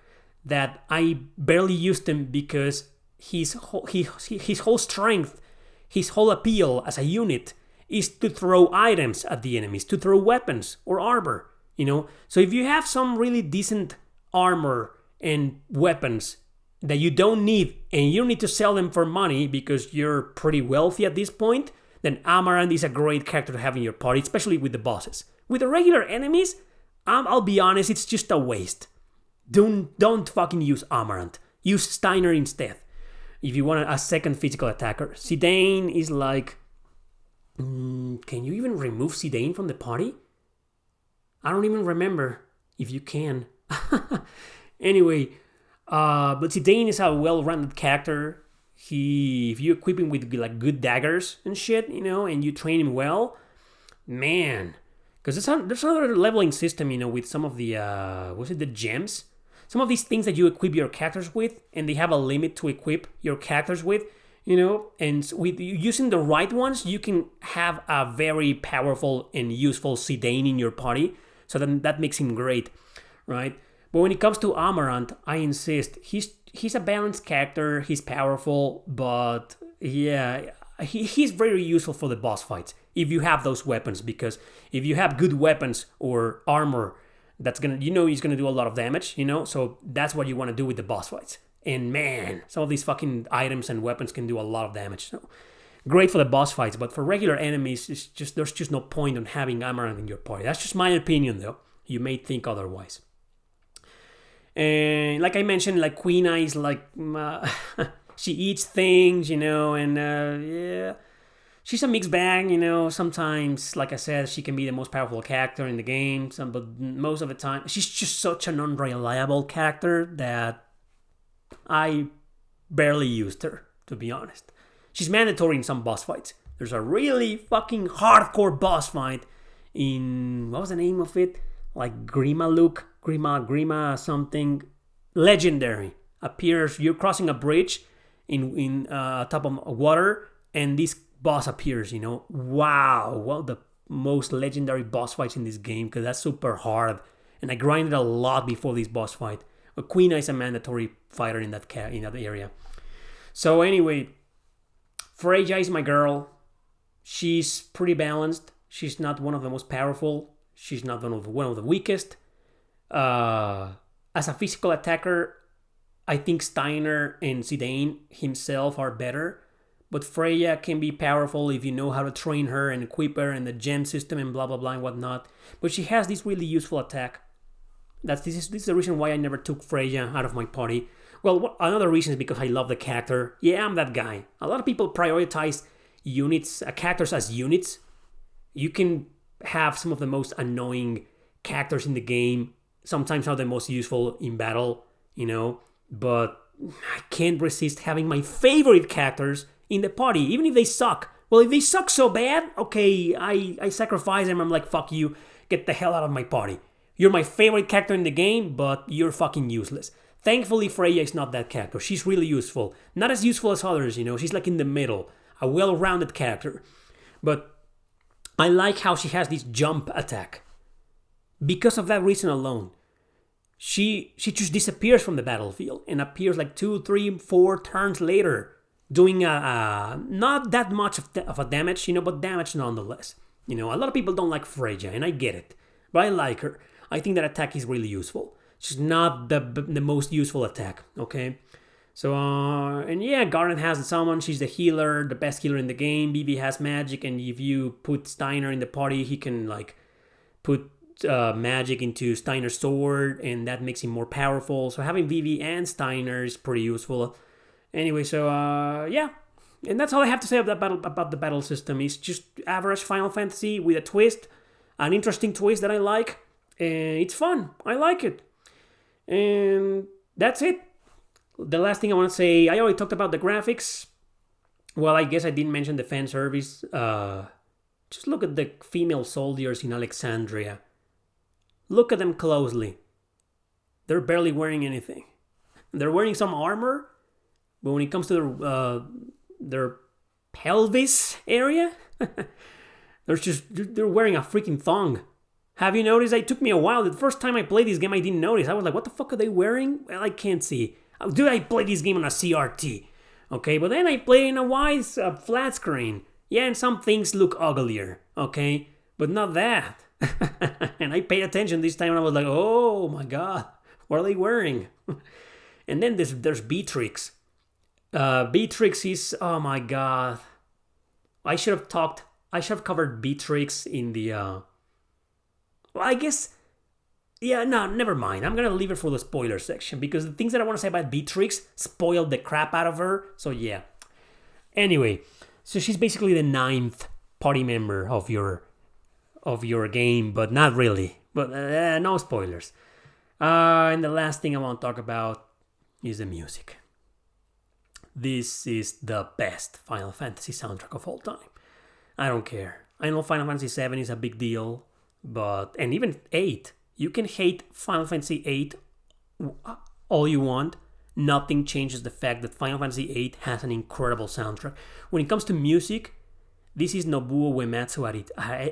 that I barely used him because his whole strength, his whole appeal as a unit is to throw items at the enemies, to throw weapons or armor, you know. So if you have some really decent armor and weapons that you don't need and you need to sell them for money because you're pretty wealthy at this point, then Amaranth is a great character to have in your party, especially with the bosses. With the regular enemies, I'll be honest, it's just a waste. Don't fucking use Amaranth. Use Steiner instead. If you want a second physical attacker. Zidane is like... can you even remove Zidane from the party? I don't even remember if you can. Anyway, but Zidane is a well-rounded character. If you equip him with like good daggers and shit, you know, and you train him well, man... Because there's another leveling system, you know, with some of the, the gems? Some of these things that you equip your characters with, and they have a limit to equip your characters with, you know? And with using the right ones, you can have a very powerful and useful Zidane in your party. So that makes him great, right? But when it comes to Amaranth, I insist, he's a balanced character, he's powerful, but yeah, he's very useful for the boss fights. If you have those weapons, because if you have good weapons or armor, that's gonna, you know, he's gonna do a lot of damage, you know, so that's what you want to do with the boss fights. And man, some of these fucking items and weapons can do a lot of damage. So great for the boss fights, but for regular enemies, there's just no point on having Amaranth in your party. That's just my opinion, though. You may think otherwise. And like I mentioned, like Quina is like she eats things, you know, and yeah. She's a mixed bag, you know. Sometimes, like I said, she can be the most powerful character in the game. But most of the time, she's just such an unreliable character that I barely used her, to be honest. She's mandatory in some boss fights. There's a really fucking hardcore boss fight in... What was the name of it? Like Grima something. Legendary. Appears... You're crossing a bridge in top of water, and this boss appears, you know. Wow, one of the most legendary boss fights in this game, because that's super hard, and I grinded a lot before this boss fight. But Quina is a mandatory fighter in that area. So anyway, Freya is my girl. She's pretty balanced. She's not one of the most powerful. She's not one of the weakest. As a physical attacker, I think Steiner and Zidane himself are better. But Freya can be powerful if you know how to train her and equip her and the gem system and blah blah blah and whatnot. But she has this really useful attack. This is the reason why I never took Freya out of my party. Well, another reason is because I love the character. Yeah, I'm that guy. A lot of people prioritize units, characters as units. You can have some of the most annoying characters in the game. Sometimes are the most useful in battle, But I can't resist having my favorite characters in the party, even if they suck. Well, if they suck so bad, okay, I sacrifice them. I'm like, fuck you, get the hell out of my party. You're my favorite character in the game, but you're fucking useless. Thankfully, Freya is not that character. She's really useful. Not as useful as others, She's like in the middle. A well-rounded character. But I like how she has this jump attack. Because of that reason alone. She just disappears from the battlefield and appears like 2, 3, 4 turns later. Doing not that much of a damage, but damage nonetheless. A lot of people don't like Freya, and I get it. But I like her. I think that attack is really useful. She's not the most useful attack, okay? So, and yeah, Garnet has someone. She's the healer, the best healer in the game. Vivi has magic, and if you put Steiner in the party, he can, put magic into Steiner's sword, and that makes him more powerful. So having Vivi and Steiner is pretty useful. Anyway, so, yeah. And that's all I have to say about the battle system. It's just average Final Fantasy with a twist, an interesting twist that I like. And it's fun. I like it. And that's it. The last thing I want to say, I already talked about the graphics. Well, I guess I didn't mention the fan service. Just look at the female soldiers in Alexandria. Look at them closely. They're barely wearing anything. They're wearing some armor, but when it comes to their pelvis area, they're wearing a freaking thong. Have you noticed? It took me a while. The first time I played this game, I didn't notice. I was like, what the fuck are they wearing? Well, I can't see. Dude, I played this game on a CRT. Okay, but then I played in a wide flat screen. Yeah, and some things look uglier. Okay, but not that. And I paid attention this time and I was like, oh my god, what are they wearing? And then there's Beatrix. Beatrix is, oh my god. I should have covered Beatrix in the, well, I guess, yeah, no, never mind. I'm gonna leave it for the spoiler section because the things that I want to say about Beatrix spoiled the crap out of her, so yeah. Anyway, so she's basically the 9th party member of your game, but not really. But no spoilers. And the last thing I want to talk about is the music. This is the best Final Fantasy soundtrack of all time. I don't care. I know Final Fantasy 7 is a big deal, and even 8. You can hate Final Fantasy 8 all you want. Nothing changes the fact that Final Fantasy 8 has an incredible soundtrack. When it comes to music, this is Nobuo Uematsu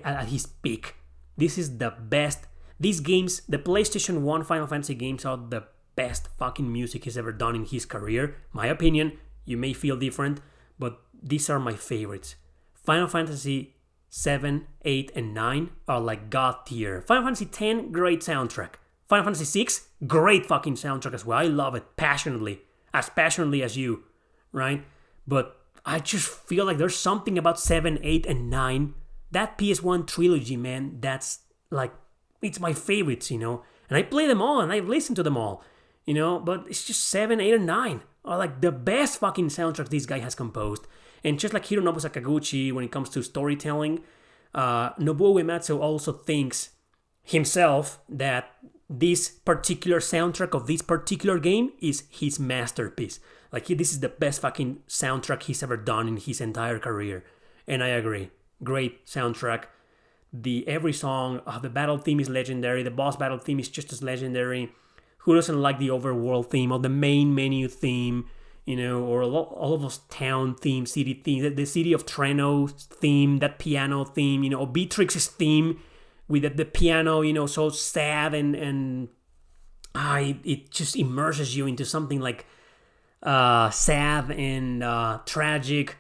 at his peak. This is the best. These games, the PlayStation 1 Final Fantasy games, are the best fucking music he's ever done in his career. My opinion, you may feel different, but these are my favorites. Final Fantasy 7, 8, and 9 are like god tier. Final Fantasy 10, great soundtrack. Final Fantasy 6, great fucking soundtrack as well. I love it passionately as you, right? But I just feel like there's something about 7, 8, and 9. That PS1 trilogy, man, that's like, it's my favorites, And I play them all and I've listened to them all, But it's just 7, 8, and 9 are like the best fucking soundtrack this guy has composed. And just like Hironobu Sakaguchi, when it comes to storytelling, Nobuo Uematsu also thinks himself that this particular soundtrack of this particular game is his masterpiece. Like, this is the best fucking soundtrack he's ever done in his entire career. And I agree. Great soundtrack. Every song, the battle theme is legendary. The boss battle theme is just as legendary. Who doesn't like the overworld theme or the main menu theme? Or all of those town themes, city themes, the city of Treno's theme, that piano theme, or Beatrix's theme with the piano, so sad and it just immerses you into something like sad and tragic,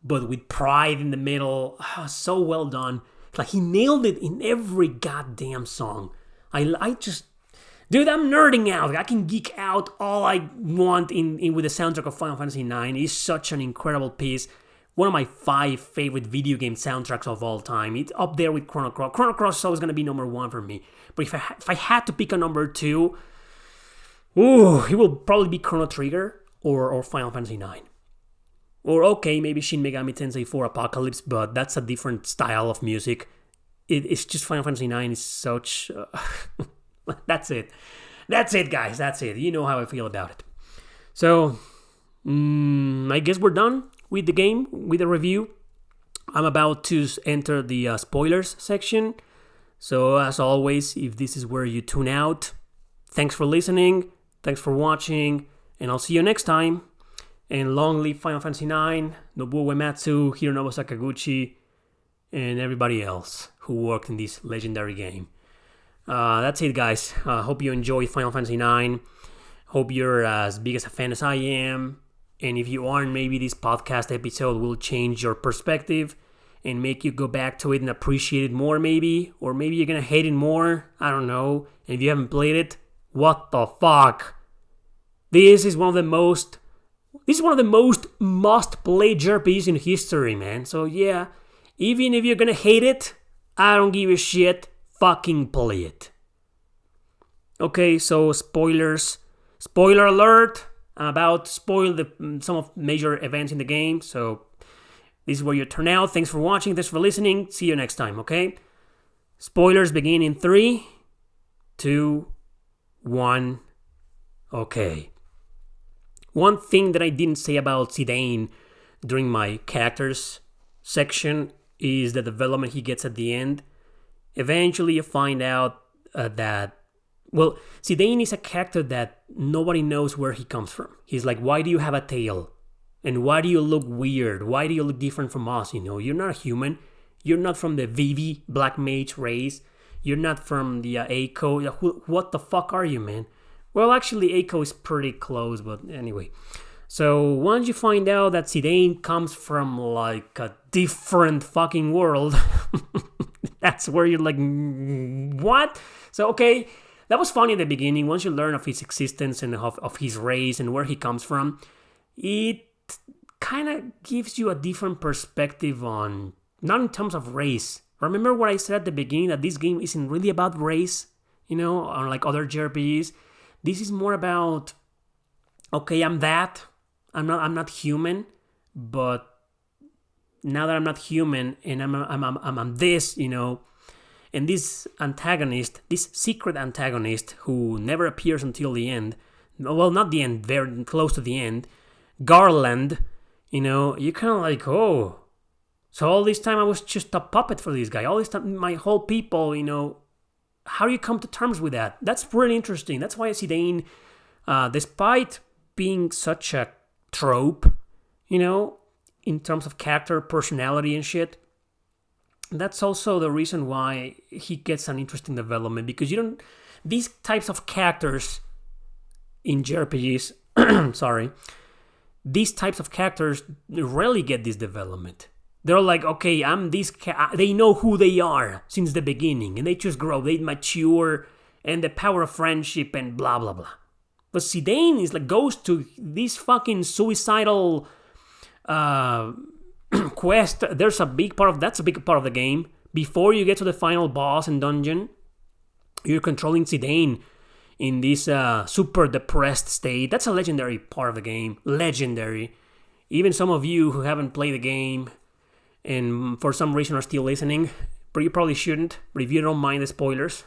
but with pride in the middle. So well done. Like, he nailed it in every goddamn song. I just... Dude, I'm nerding out. I can geek out all I want in with the soundtrack of Final Fantasy IX. It's such an incredible piece. one of my 5 favorite video game soundtracks of all time. It's up there with Chrono Cross. Chrono Cross is always going to be number 1 for me. But if I had to pick a number 2, it will probably be Chrono Trigger or Final Fantasy 9. Or okay, maybe Shin Megami Tensei 4 Apocalypse, but that's a different style of music. It's just Final Fantasy 9 is such... That's it. That's it, guys. That's it. You know how I feel about it. So, I guess we're done with the game, with the review. I'm about to enter the spoilers section. So, as always, if this is where you tune out, thanks for listening, thanks for watching, and I'll see you next time. And long live Final Fantasy IX, Nobuo Uematsu, Hironobu Sakaguchi, and everybody else who worked in this legendary game. That's it, guys. Hope you enjoy Final Fantasy IX. Hope you're as big as a fan as I am. And if you aren't, maybe this podcast episode will change your perspective and make you go back to it and appreciate it more, maybe. Or maybe you're gonna hate it more. I don't know. And if you haven't played it, what the fuck? This is one of the most must-play JRPGs in history, man. So yeah, even if you're gonna hate it, I don't give a shit. Fucking play it. Okay, so spoilers. Spoiler alert. I'm about to spoil some of major events in the game. So this is where you turn out. Thanks for watching. Thanks for listening. See you next time, okay? Spoilers begin in 3, 2, 1. Okay. One thing that I didn't say about Zidane during my characters section is the development he gets at the end. Eventually you find out that, well, Zidane is a character that nobody knows where he comes from. He's like, why do you have a tail? And why do you look weird? Why do you look different from us? You know, you're not a human. You're not from the Vivi Black Mage race. You're not from the Eiko. What the fuck are you, man? Well, actually, Eiko is pretty close, but anyway. So, once you find out that Zidane comes from, like, a different fucking world, that's where you're like, what? So, okay, that was funny at the beginning. Once you learn of his existence and of his race and where he comes from, it kind of gives you a different perspective on, not in terms of race. Remember what I said at the beginning, that this game isn't really about race, you know, unlike other JRPGs. This is more about, okay, I'm that. I'm not human, but now that I'm not human and I'm this, you know, and this antagonist, this secret antagonist who never appears until the end, well, not the end, very close to the end, Garland, you know, you're kind of like, oh, so all this time I was just a puppet for this guy. All this time, my whole people, you know, how do you come to terms with that? That's really interesting. That's why Zidane, despite being such a trope, you know, in terms of character, personality, and shit, that's also the reason why he gets an interesting development, because you don't... These types of characters in JRPGs, sorry, these types of characters rarely get this development. They're like, okay, I'm this... They know who they are since the beginning, and they just grow, they mature, and the power of friendship, and blah, blah, blah. But Zidane is like, goes to this fucking suicidal quest. That's a big part of the game. Before you get to the final boss and dungeon, you're controlling Zidane in this super depressed state. That's a legendary part of the game. Legendary. Even some of you who haven't played the game and for some reason are still listening, but you probably shouldn't, but if you don't mind the spoilers,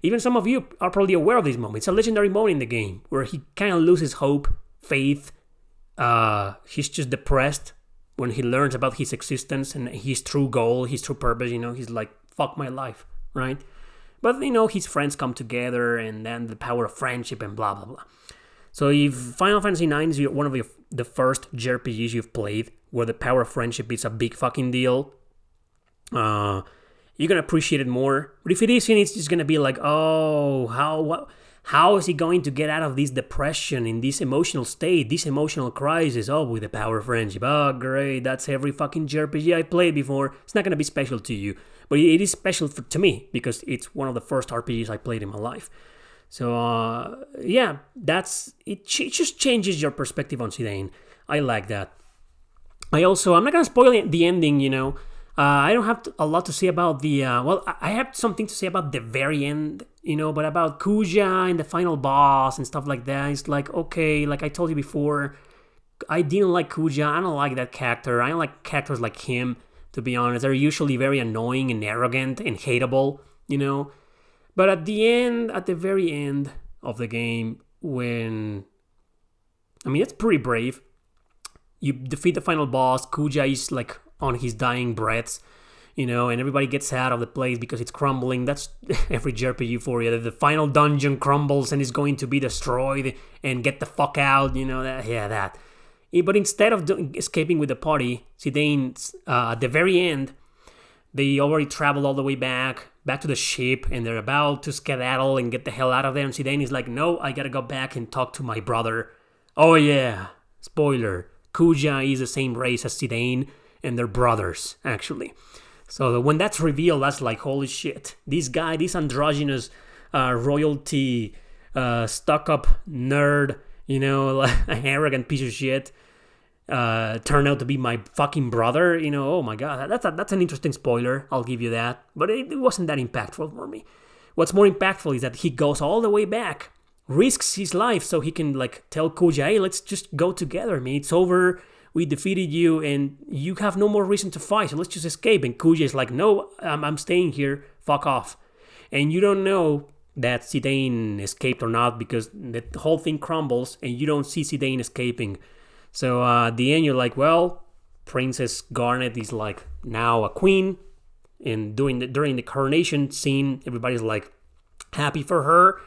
even some of you are probably aware of this moment. It's a legendary moment in the game where he kind of loses hope, faith. He's just depressed when he learns about his existence and his true goal, his true purpose. You know, he's like, fuck my life, right? But, you know, his friends come together and then the power of friendship and blah, blah, blah. So if Final Fantasy IX is one of the first JRPGs you've played where the power of friendship is a big fucking deal, you're going to appreciate it more. But if it isn't, it's just going to be like, oh, how is he going to get out of this depression, in this emotional state, this emotional crisis? Oh, with the power of friendship. Oh, great. That's every fucking JRPG I played before. It's not going to be special to you. But it is special to me because it's one of the first RPGs I played in my life. So, yeah, it just changes your perspective on Zidane. I like that. I'm not gonna spoil the ending, I don't have a lot to say about the, I have something to say about the very end, but about Kuja and the final boss and stuff like that. It's like, okay, like I told you before, I didn't like Kuja. I don't like that character. I don't like characters like him, to be honest. They're usually very annoying and arrogant and hateable. But at the very end of the game, it's pretty brave. You defeat the final boss. Kuja is like on his dying breaths, and everybody gets out of the place because it's crumbling. That's every JRPG for you. The final dungeon crumbles and is going to be destroyed and get the fuck out, that. But instead of escaping with the party, Zidane, at the very end, they already traveled all the way back to the ship, and they're about to skedaddle and get the hell out of there. And Zidane is like, no, I gotta go back and talk to my brother. Oh yeah, spoiler, Kuja is the same race as Zidane, and they're brothers, actually. So when that's revealed, that's like, holy shit. This guy, this androgynous royalty stuck-up nerd, an arrogant piece of shit, turned out to be my fucking brother. Oh my god, that's an interesting spoiler, I'll give you that. But it wasn't that impactful for me. What's more impactful is that he goes all the way back, risks his life so he can like tell Kuja, hey, let's just go together, man. It's over. We defeated you, and you have no more reason to fight, so let's just escape. And Kuja is like, no, I'm staying here. Fuck off. And you don't know that Zidane escaped or not because the whole thing crumbles, and you don't see Zidane escaping. So at the end, you're like, well, Princess Garnet is like now a queen, and during the coronation scene, everybody's like happy for her.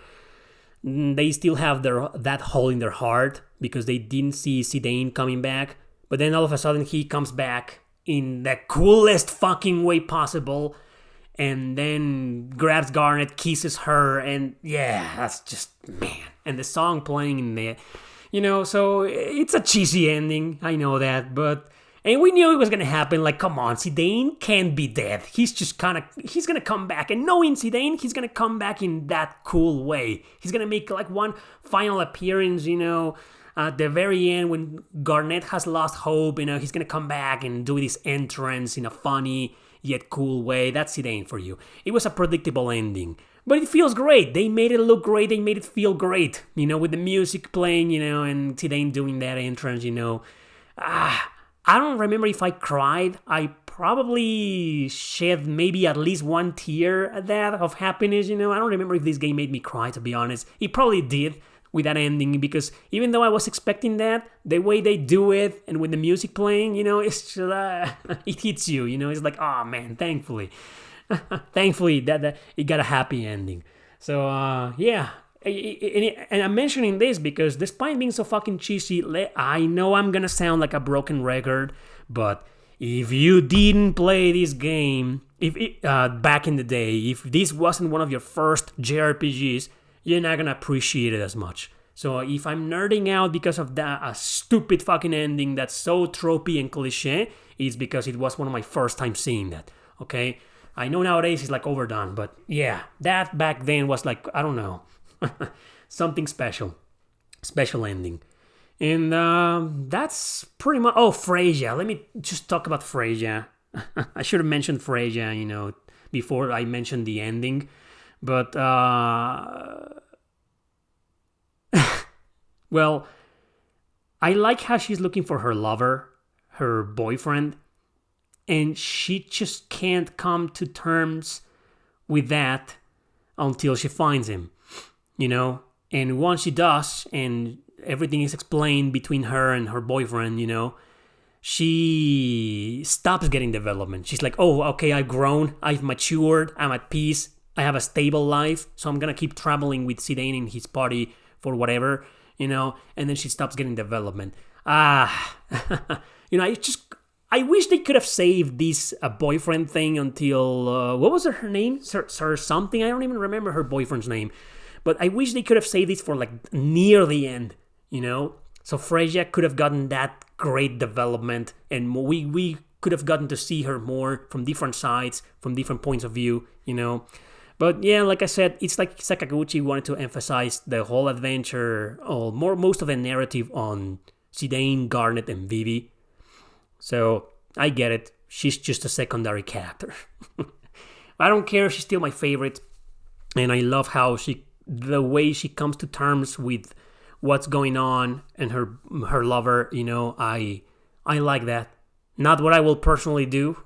They still have that hole in their heart because they didn't see Zidane coming back. But then all of a sudden he comes back in the coolest fucking way possible, and then grabs Garnet, kisses her, and yeah, that's just, man. And the song playing in there, so it's a cheesy ending, I know that, and we knew it was gonna happen. Like, come on, Zidane can't be dead. He's gonna come back, and knowing Zidane, he's gonna come back in that cool way. He's gonna make like one final appearance, at the very end when Garnet has lost hope, he's gonna come back and do this entrance in a funny yet cool way. That's Zidane for you. It was a predictable ending, but it feels great. They made it look great. They made it feel great, with the music playing, and Zidane doing that entrance, I don't remember if I cried. I probably shed maybe at least one tear at that of happiness, I don't remember if this game made me cry, to be honest. It probably did with that ending, because even though I was expecting that, the way they do it and with the music playing, it's just, it hits you, it's like, oh man, thankfully that it got a happy ending. So yeah, and I'm mentioning this because despite being so fucking cheesy, I know I'm gonna sound like a broken record, but if you didn't play this game, back in the day, if this wasn't one of your first JRPGs, you're not gonna appreciate it as much. So if I'm nerding out because of a stupid fucking ending that's so tropey and cliche, it's because it was one of my first times seeing that, okay? I know nowadays it's like overdone, but yeah, that back then was like, I don't know, something special ending. And that's pretty much, Freyja. Let me just talk about Freyja. I should have mentioned Freyja, before I mentioned the ending. But, well, I like how she's looking for her lover, her boyfriend, and she just can't come to terms with that until she finds him, And once she does, and everything is explained between her and her boyfriend, she stops getting development. She's like, oh, okay, I've grown, I've matured, I'm at peace, I have a stable life, so I'm gonna keep traveling with Zidane in his party for whatever, and then she stops getting development. I wish they could have saved this boyfriend thing until, what was her name? Sir something? I don't even remember her boyfriend's name. But I wish they could have saved this for like near the end, So Freyja could have gotten that great development, and we could have gotten to see her more from different sides, from different points of view, But yeah, like I said, it's like Sakaguchi wanted to emphasize the whole adventure, or most of the narrative on Zidane, Garnet, and Vivi. So I get it. She's just a secondary character. I don't care. She's still my favorite. And I love how the way she comes to terms with what's going on and her lover, I like that. Not what I will personally do,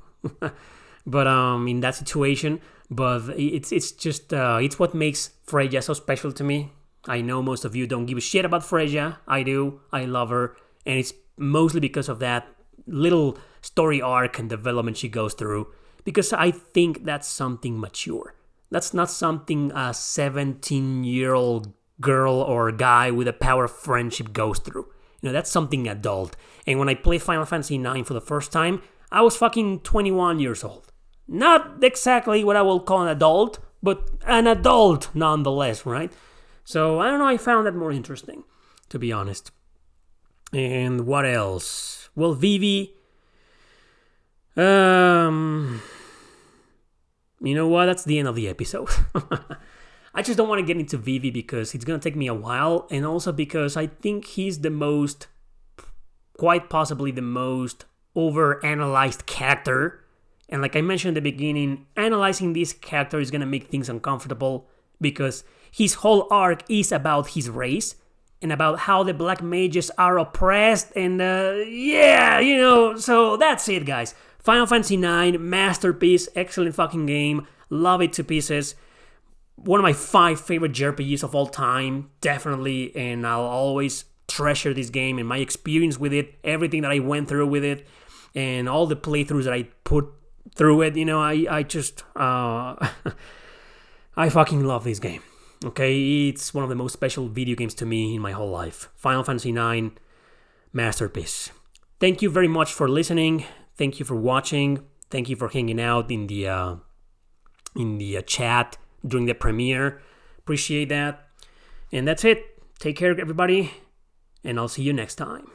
but in that situation. But it's just it's what makes Freya so special to me. I know most of you don't give a shit about Freya. I do. I love her, and it's mostly because of that little story arc and development she goes through. Because I think that's something mature. That's not something a 17-year-old girl or guy with a power of friendship goes through. That's something adult. And when I played Final Fantasy IX for the first time, I was fucking 21 years old. Not exactly what I will call an adult, but an adult nonetheless, right? So, I don't know, I found that more interesting, to be honest. And what else? Well, Vivi... You know what? That's the end of the episode. I just don't want to get into Vivi because it's going to take me a while, and also because I think he's quite possibly the most over-analyzed character. And like I mentioned at the beginning, analyzing this character is going to make things uncomfortable because his whole arc is about his race and about how the black mages are oppressed, and so that's it, guys. Final Fantasy IX, masterpiece, excellent fucking game, love it to pieces. One of my 5 favorite JRPGs of all time, definitely, and I'll always treasure this game and my experience with it, everything that I went through with it, and all the playthroughs that I put through it. I just, I fucking love this game. Okay, it's one of the most special video games to me in my whole life. Final Fantasy IX, masterpiece. Thank you very much for listening. Thank you for watching. Thank you for hanging out in the chat during the premiere. Appreciate that. And that's it. Take care, everybody. And I'll see you next time.